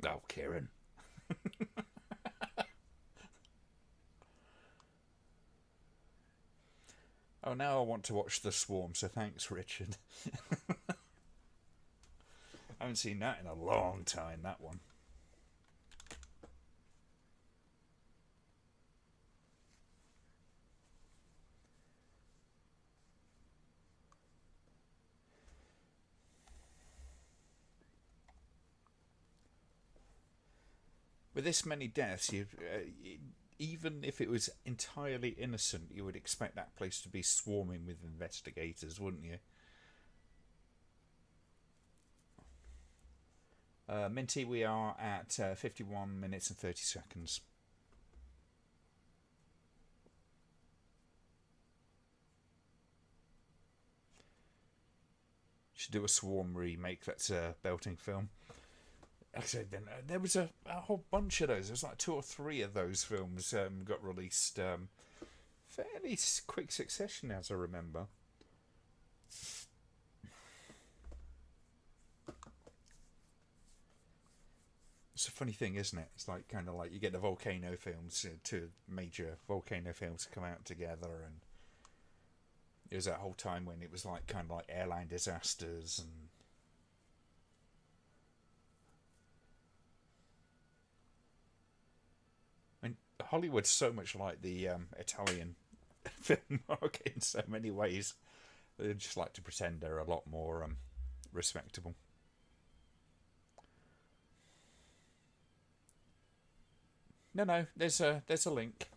[SPEAKER 1] Oh, Kieran. Oh, now I want to watch The Swarm, so thanks, Richard. I haven't seen that in a long time, that one. With this many deaths, even if it was entirely innocent, you would expect that place to be swarming with investigators, wouldn't you? Minty, we are at 51 minutes and 30 seconds. Should do a Swarm remake. That's a belting film. Like I said, then there was a whole bunch of those. There was like 2 or 3 of those films got released fairly quick succession, as I remember. It's a funny thing, isn't it? It's like kind of like you get the volcano films, 2 major volcano films come out together, and it was that whole time when it was like kind of like airline disasters and. I mean, Hollywood's so much like the Italian film market in so many ways. They just like to pretend they're a lot more respectable. No, there's a link.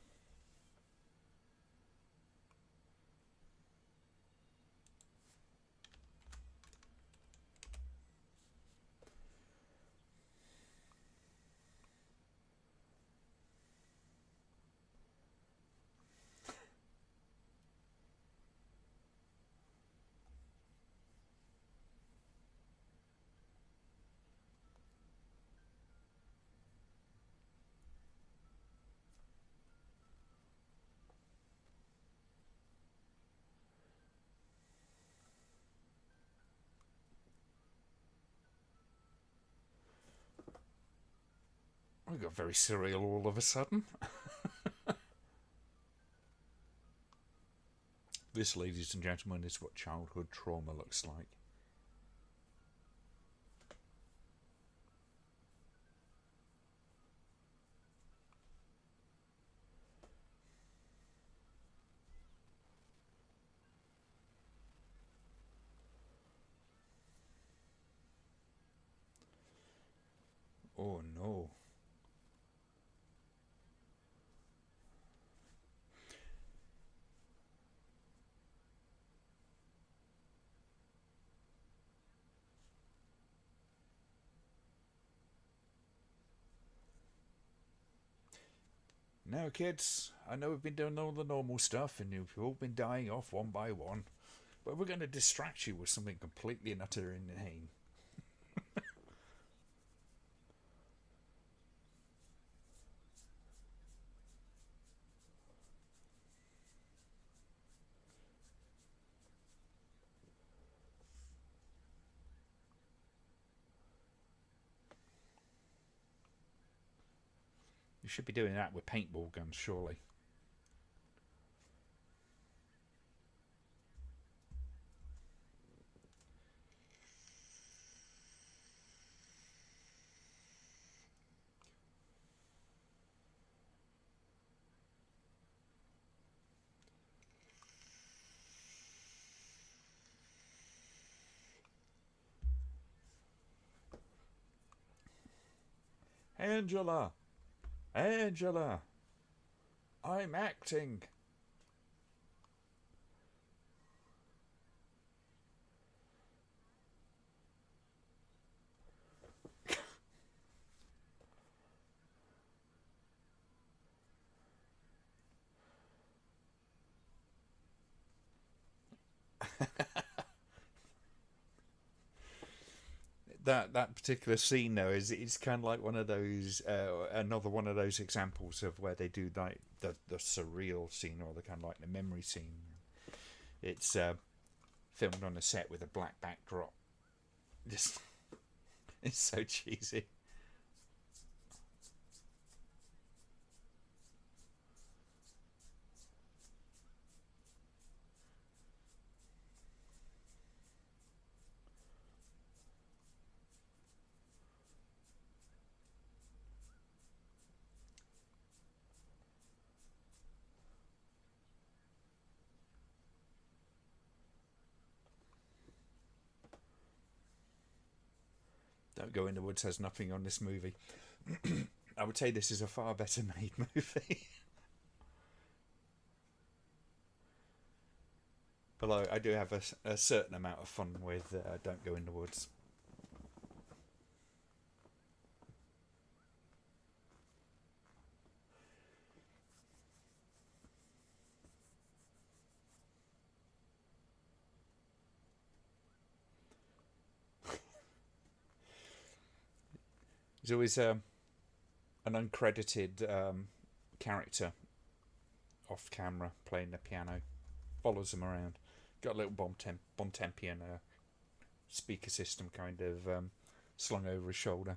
[SPEAKER 1] We got very surreal all of a sudden. This, ladies and gentlemen, is what childhood trauma looks like. Oh no. Now, kids, I know we've been doing all the normal stuff and you've all been dying off one by one, but we're going to distract you with something completely and utter inane. You should be doing that with paintball guns, surely. Angela! Angela! I'm acting! That particular scene though is it's kind of like one of those another one of those examples of where they do like the surreal scene or the kind of like the memory scene. It's filmed on a set with a black backdrop. Just it's so cheesy. Go in the Woods has nothing on this movie. I would say this is a far better made movie. But I do have a certain amount of fun with Don't Go in the Woods. There's always an uncredited character off camera playing the piano. Follows them around. Got a little Bontempian speaker system kind of slung over his shoulder.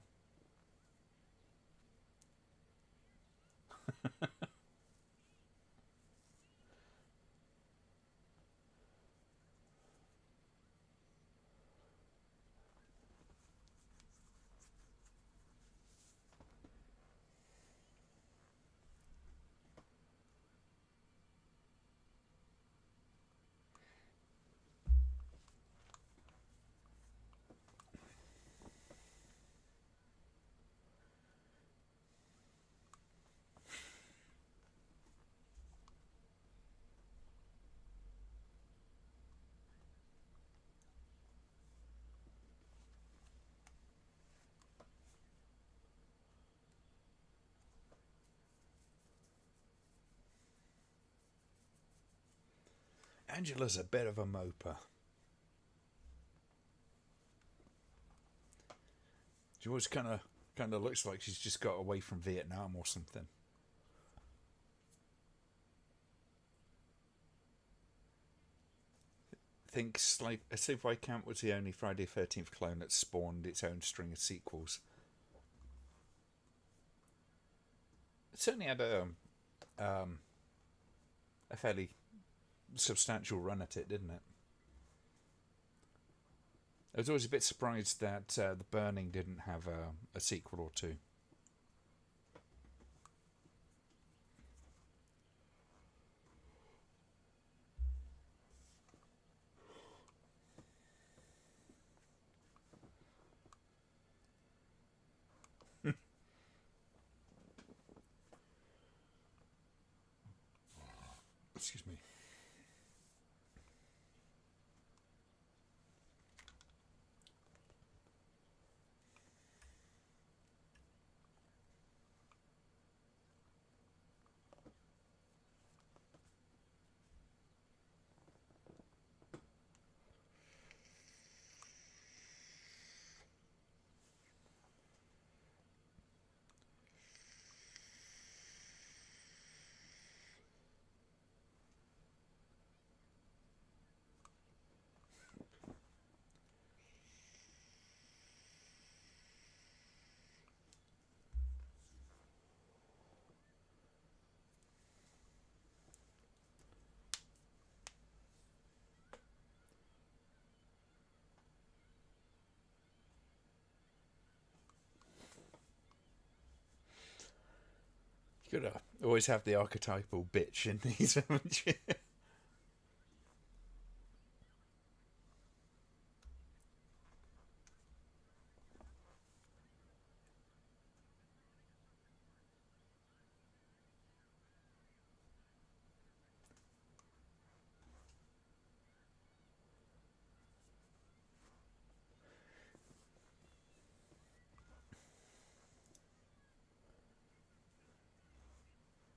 [SPEAKER 1] Angela's a bit of a moper. She always kind of looks like she's just got away from Vietnam or something. I think Sleepaway Camp was the only Friday the 13th clone that spawned its own string of sequels. It certainly had a fairly substantial run at it, didn't it? I was always a bit surprised that The Burning didn't have a sequel or two. Excuse me. You gotta always have the archetypal bitch in these, haven't you?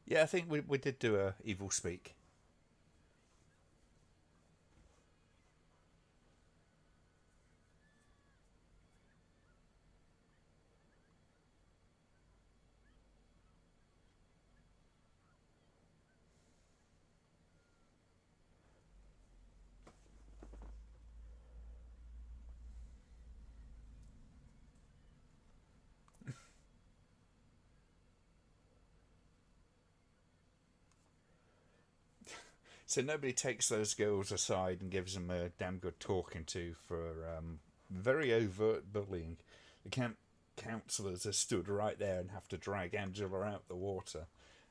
[SPEAKER 1] Yeah, I think we did do a Evil Speak. So nobody takes those girls aside and gives them a damn good talking to for very overt bullying. The counsellors are stood right there and have to drag Angela out the water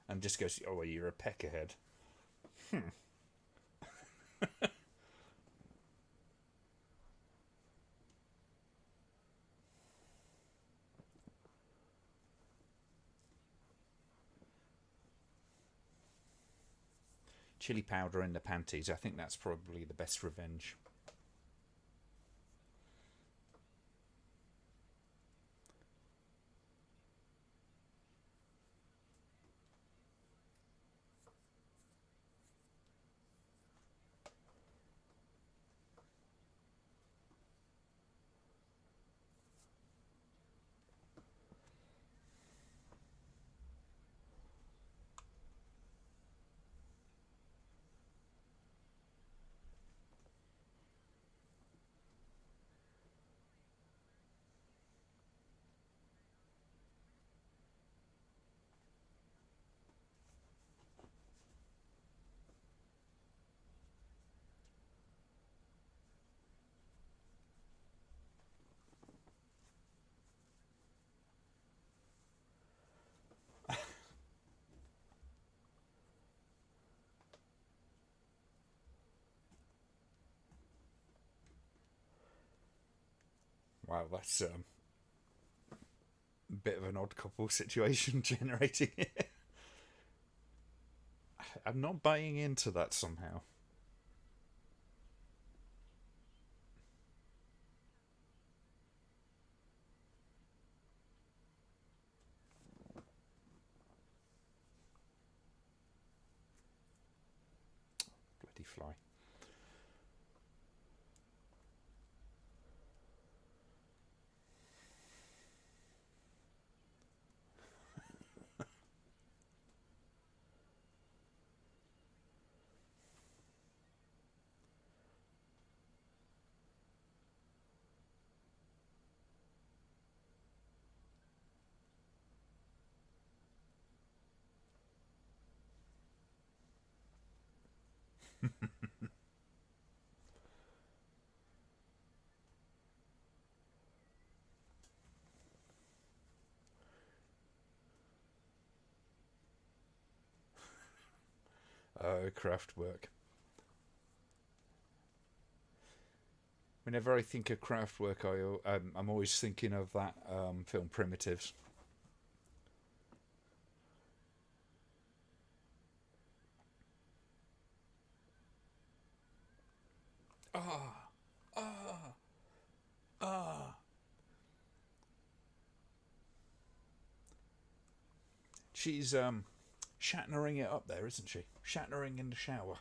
[SPEAKER 1] and just goes, "Oh, well, you're a peckerhead." chili powder in the panties. I think that's probably the best revenge. Wow, that's a bit of an odd couple situation generating it. I'm not buying into that somehow. Bloody fly. Craft work. Whenever I think of craft work, I'm always thinking of that film Primitives. Ah, ah, ah. She's Shatnering it up there, isn't she? Shatnering in the shower.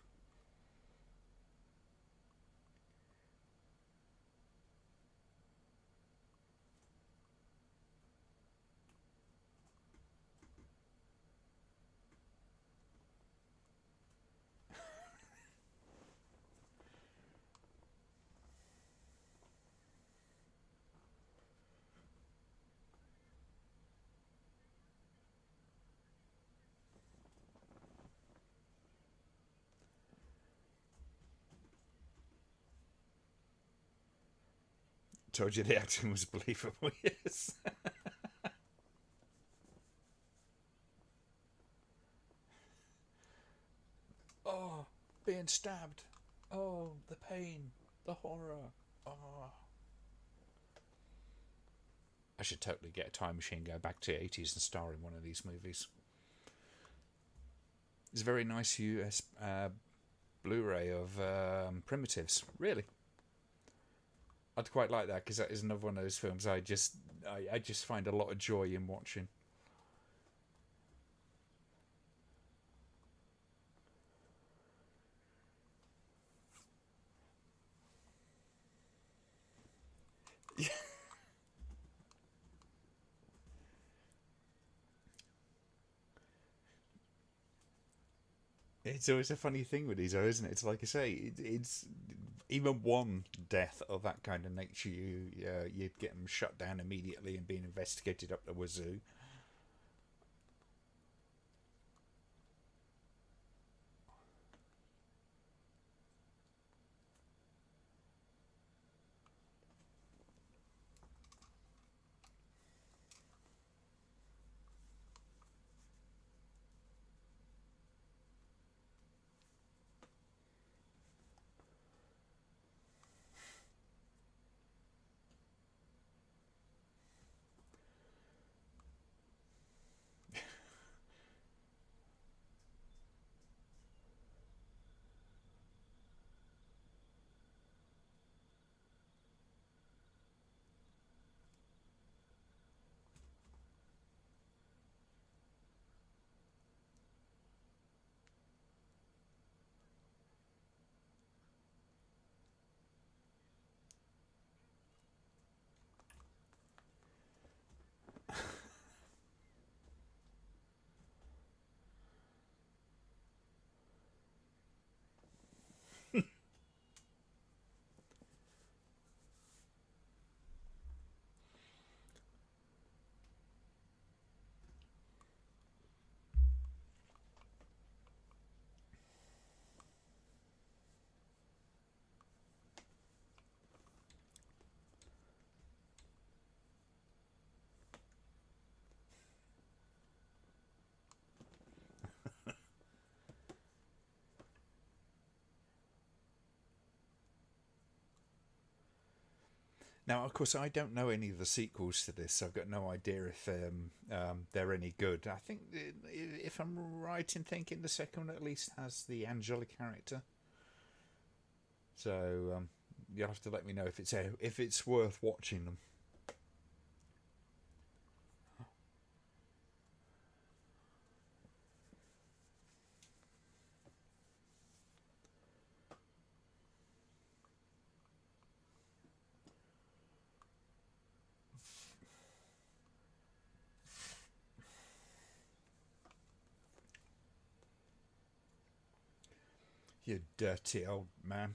[SPEAKER 1] Told you the acting was believable, yes. Oh, being stabbed. Oh, the pain. The horror. Oh. I should totally get a time machine, go back to the 80s and star in one of these movies. It's a very nice US Blu-ray of Primitives. Really, I'd quite like that because that is another one of those films I just find a lot of joy in watching. It's always a funny thing with these, though, isn't it? It's like I say, it's even one death of that kind of nature, you'd get them shut down immediately and being investigated up the wazoo. Now, of course, I don't know any of the sequels to this, so I've got no idea if they're any good. I think, if I'm right in thinking, the second one at least has the Angela character. So you'll have to let me know if it's worth watching them. You dirty old man.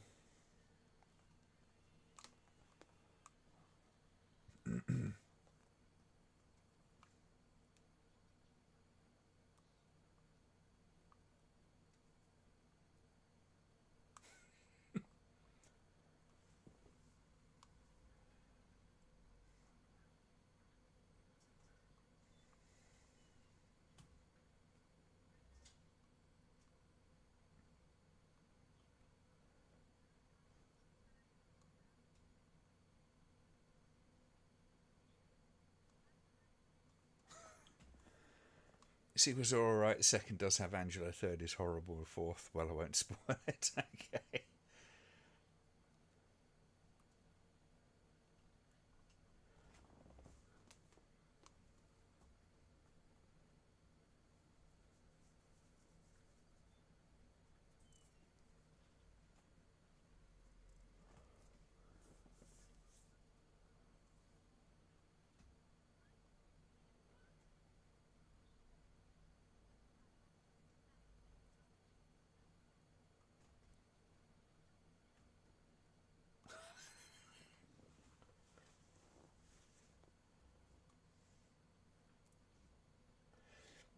[SPEAKER 1] Sequel's alright. Second does have Angela. Third is horrible. Fourth, well, I won't spoil it. Okay.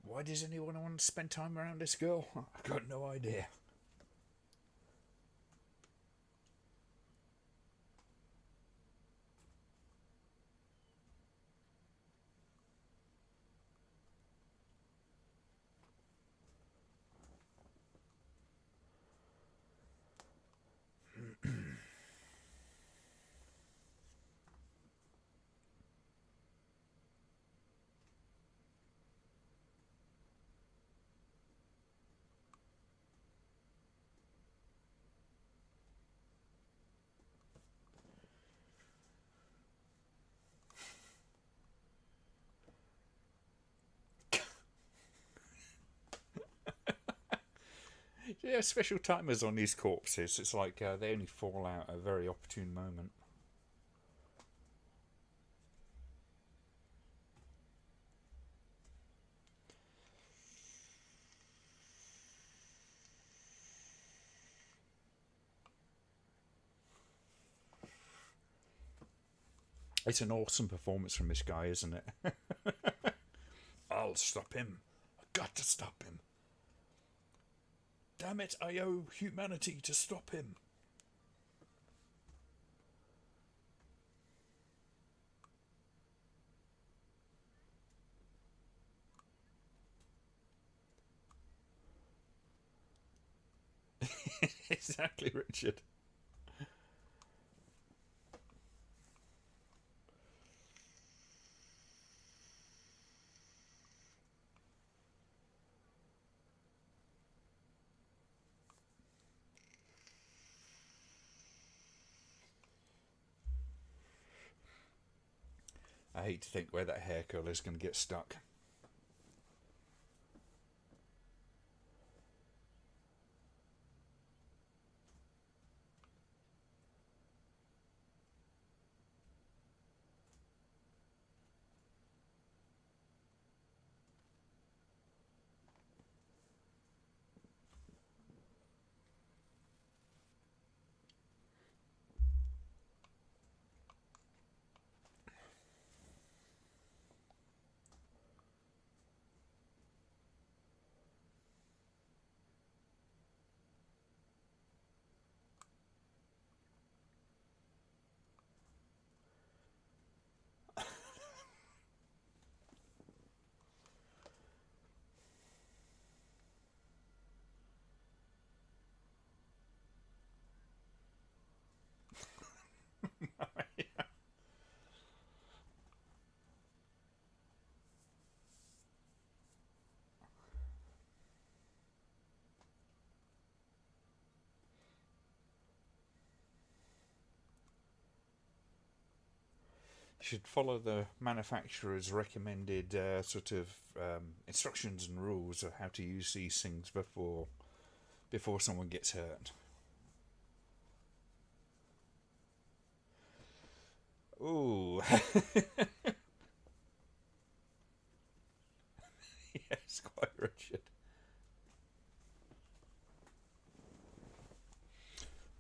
[SPEAKER 1] Why does anyone want to spend time around this girl? I've got no idea. Yeah, special timers on these corpses. It's like they only fall out at a very opportune moment. It's an awesome performance from this guy, isn't it? I'll stop him. I've got to stop him. Damn it, I owe humanity to stop him. Exactly, Richard. I hate to think where that hair curl is going to get stuck. should follow the manufacturer's recommended sort of instructions and rules of how to use these things before someone gets hurt. Ooh. Yes, quite Richard.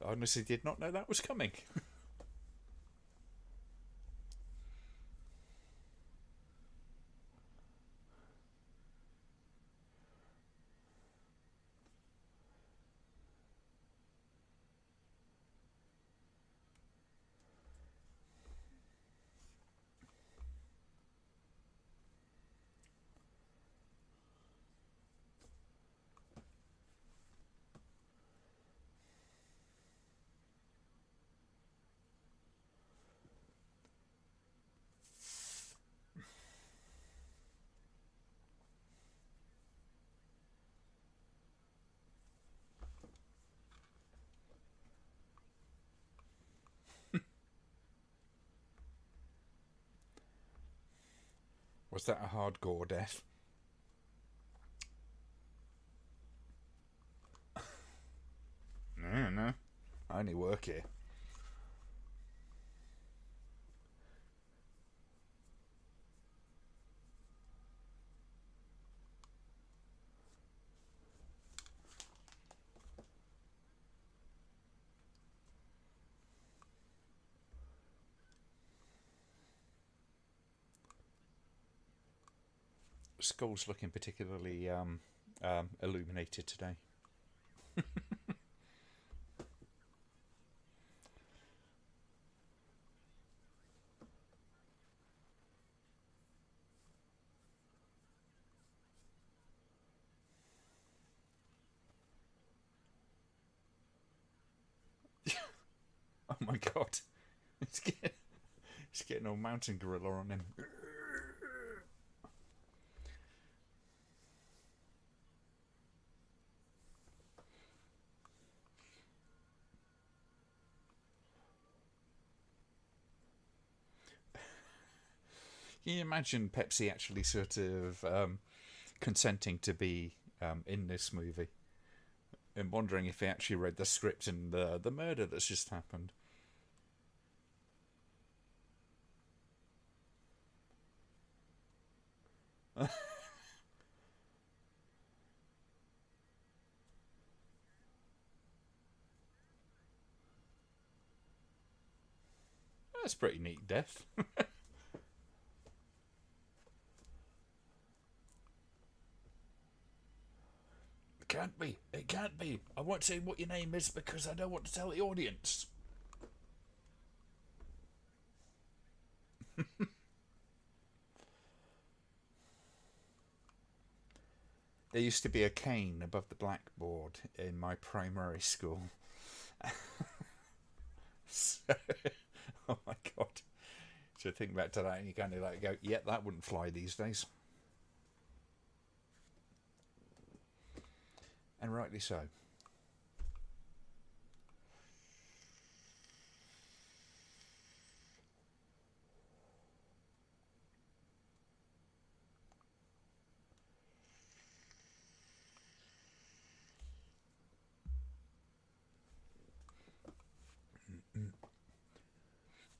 [SPEAKER 1] I honestly did not know that was coming. Was that a hardcore death? No, no. I only work here. Skull's looking particularly illuminated today. Oh my god. It's getting all mountain gorilla on him. Can you imagine Pepsi actually sort of consenting to be in this movie? And wondering if he actually read the script and the murder that's just happened. That's a pretty neat death. It can't be. It can't be. I won't say what your name is because I don't want to tell the audience. There used to be a cane above the blackboard in my primary school. So, oh my god. So think back to that and you kind of like go, yeah, that wouldn't fly these days. And rightly so.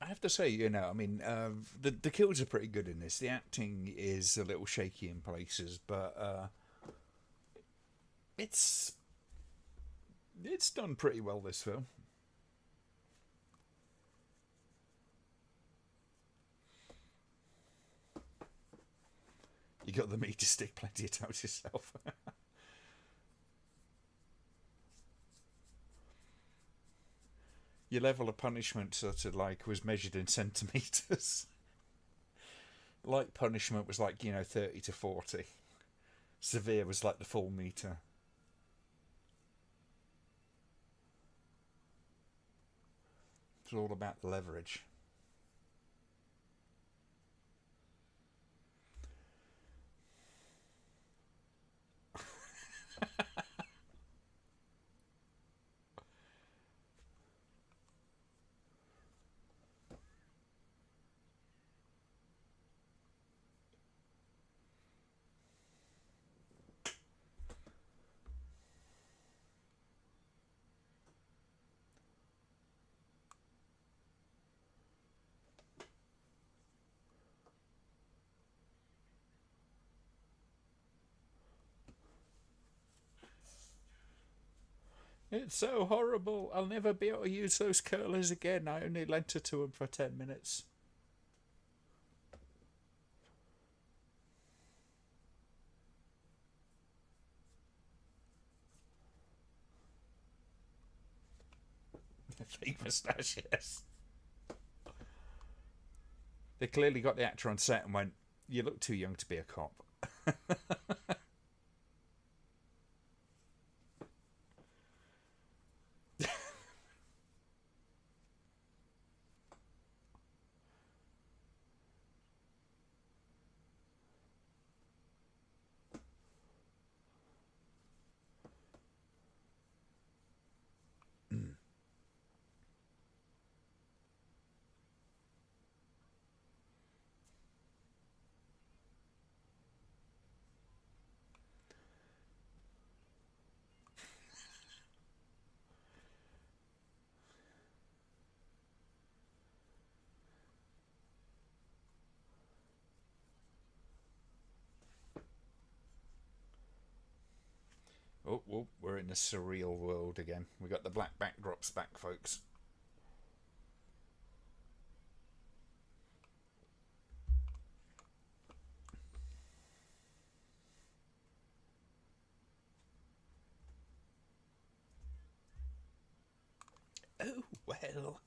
[SPEAKER 1] I have to say, I mean, the kills are pretty good in this. The acting is a little shaky in places, but it's done pretty well. This film. You got the meter stick plenty of times yourself. Your level of punishment sort of like was measured in centimeters. Light punishment was like 30 to 40. Severe was like the full meter. It's all about the leverage. It's so horrible. I'll never be able to use those curlers again. I only lent her to him for 10 minutes. Fake moustache, yes. They clearly got the actor on set and went, "You look too young to be a cop." Oh, well, we're in a surreal world again. We got the black backdrops back, folks. Oh, well.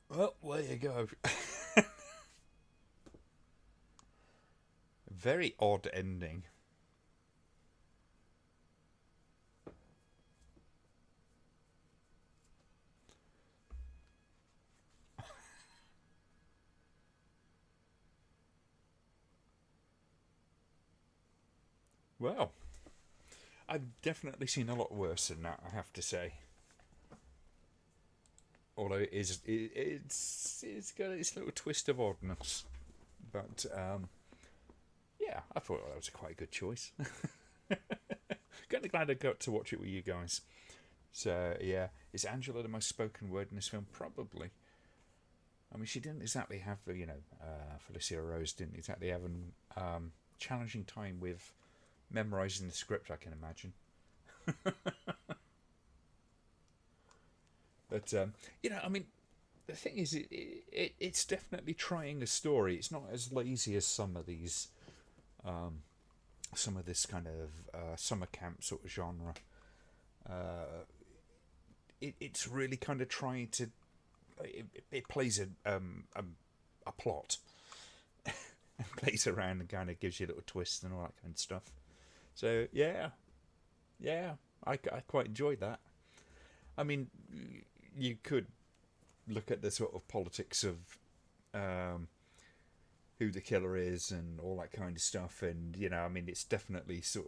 [SPEAKER 1] Well, there you go. Very odd ending. Well, I've definitely seen a lot worse than that, I have to say. Although it's got its little twist of oddness, but yeah, I thought that was a quite good choice. Kind of glad I got to watch it with you guys. So yeah, is Angela the most spoken word in this film? Probably. I mean, she didn't exactly have Felicia Rose didn't exactly have a challenging time with memorising the script, I can imagine. But I mean, the thing is, it's definitely trying a story. It's not as lazy as some of this kind of summer camp sort of genre. It's really kind of trying to. It plays a plot, and plays around and kind of gives you little twists and all that kind of stuff. So yeah, I quite enjoyed that. I mean, you could look at the sort of politics of um, who the killer is and all that kind of stuff, and I mean, it's definitely sort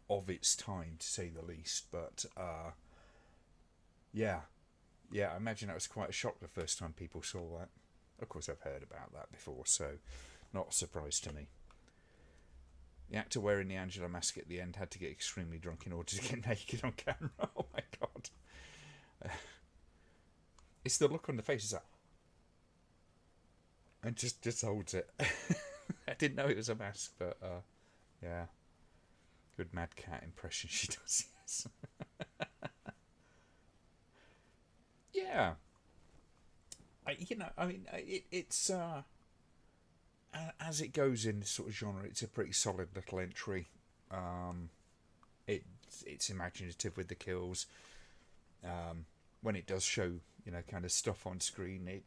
[SPEAKER 1] of its time to say the least. But yeah, I imagine that was quite a shock the first time people saw that. Of course, I've heard about that before, so not a surprise to me. The actor wearing the Angela mask at the end had to get extremely drunk in order to get naked on camera. Oh my god. It's the look on the face, is like, and just holds it. I didn't know it was a mask, but yeah, good Mad Cat impression she does. Yes. Yeah, I mean, it's as it goes in this sort of genre, it's a pretty solid little entry. Um, it's imaginative with the kills. When it does show, kind of stuff on screen,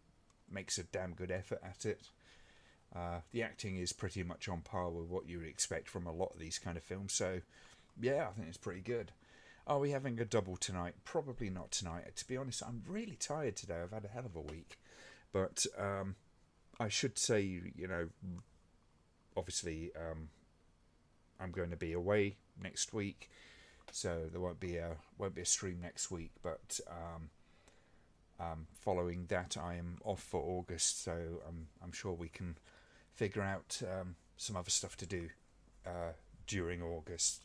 [SPEAKER 1] makes a damn good effort at it. The acting is pretty much on par with what you would expect from a lot of these kind of films. So, yeah, I think it's pretty good. Are we having a double tonight? Probably not tonight. To be honest, I'm really tired today. I've had a hell of a week. But I should say, you know, obviously I'm going to be away next week, so there won't be a stream next week. But following that, I am off for August, so I'm sure we can figure out some other stuff to do during August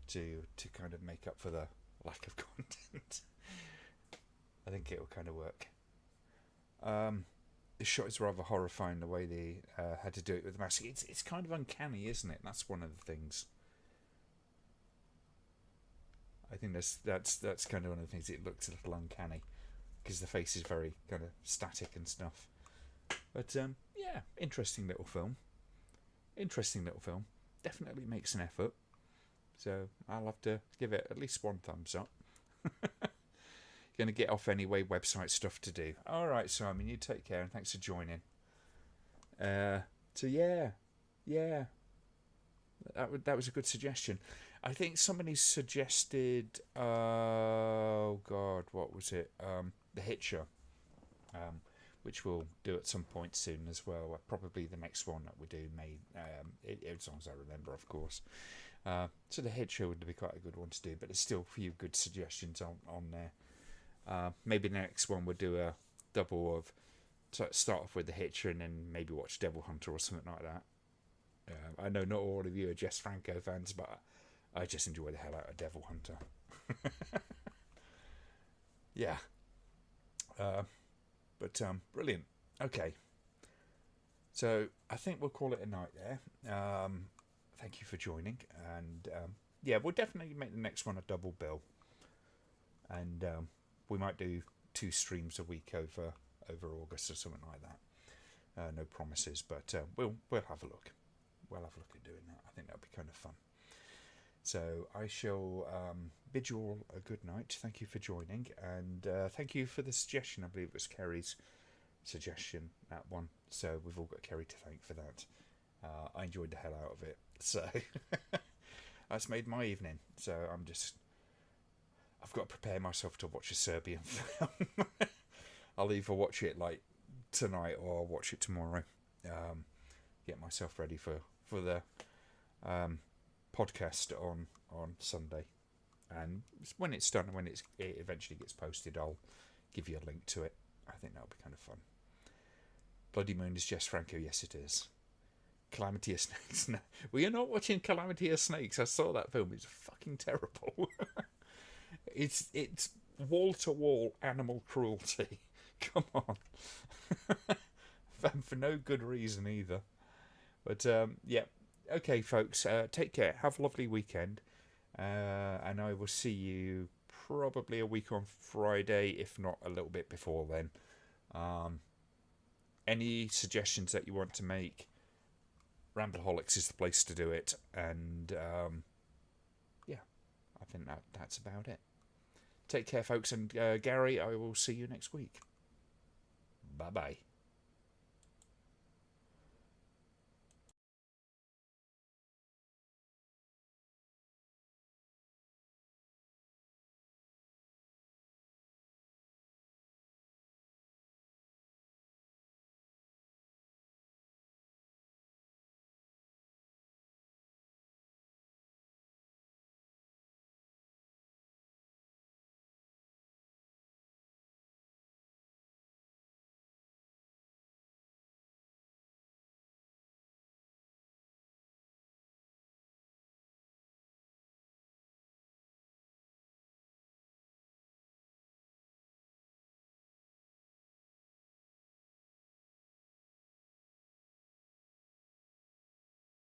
[SPEAKER 1] to kind of make up for the lack of content. I think it'll kind of work. The shot is rather horrifying, the way they had to do it with the mask. It's kind of uncanny, isn't it? That's one of the things. I think that's kind of one of the things. It looks a little uncanny because the face is very kind of static and stuff. But yeah, interesting little film. Definitely makes an effort. So I'll have to give it at least one thumbs up. Going to get off anyway, website stuff to do. Alright, Simon, you take care and thanks for joining. So yeah. That was a good suggestion. I think somebody suggested, oh God, what was it? The Hitcher, which we'll do at some point soon as well. Probably the next one that we do, as long as I remember, of course. So the Hitcher would be quite a good one to do, but there's still a few good suggestions on there. Maybe the next one we'll do a double of start off with the Hitcher and then maybe watch Devil Hunter or something like that. I know not all of you are Jess Franco fans, but I just enjoy the hell out of Devil Hunter. Yeah. But brilliant. Okay. So I think we'll call it a night there. Thank you for joining, and yeah, we'll definitely make the next one a double bill, and we might do 2 streams a week over August or something like that. No promises, but we'll have a look. We'll have a look at doing that. I think that'll be kind of fun. So I shall bid you all a good night. Thank you for joining, and thank you for the suggestion. I believe it was Kerry's suggestion, that one. So we've all got Kerry to thank for that. I enjoyed the hell out of it. So that's made my evening. So I've got to prepare myself to watch a Serbian film. I'll either watch it like tonight or I'll watch it tomorrow. Get myself ready for the podcast on Sunday. And when it's done, when it eventually gets posted, I'll give you a link to it. I think that'll be kind of fun. Bloody Moon is Jess Franco. Yes, it is. Calamity of Snakes. No, we are not watching Calamity of Snakes. I saw that film. It's fucking terrible. It's wall to wall animal cruelty. Come on. And for no good reason either. But yeah. Okay, folks. Take care. Have a lovely weekend. And I will see you probably a week on Friday, if not a little bit before then. Any suggestions that you want to make, Rambleholics is the place to do it. And yeah, I think that's about it. Take care, folks. And Gary, I will see you next week. Bye-bye.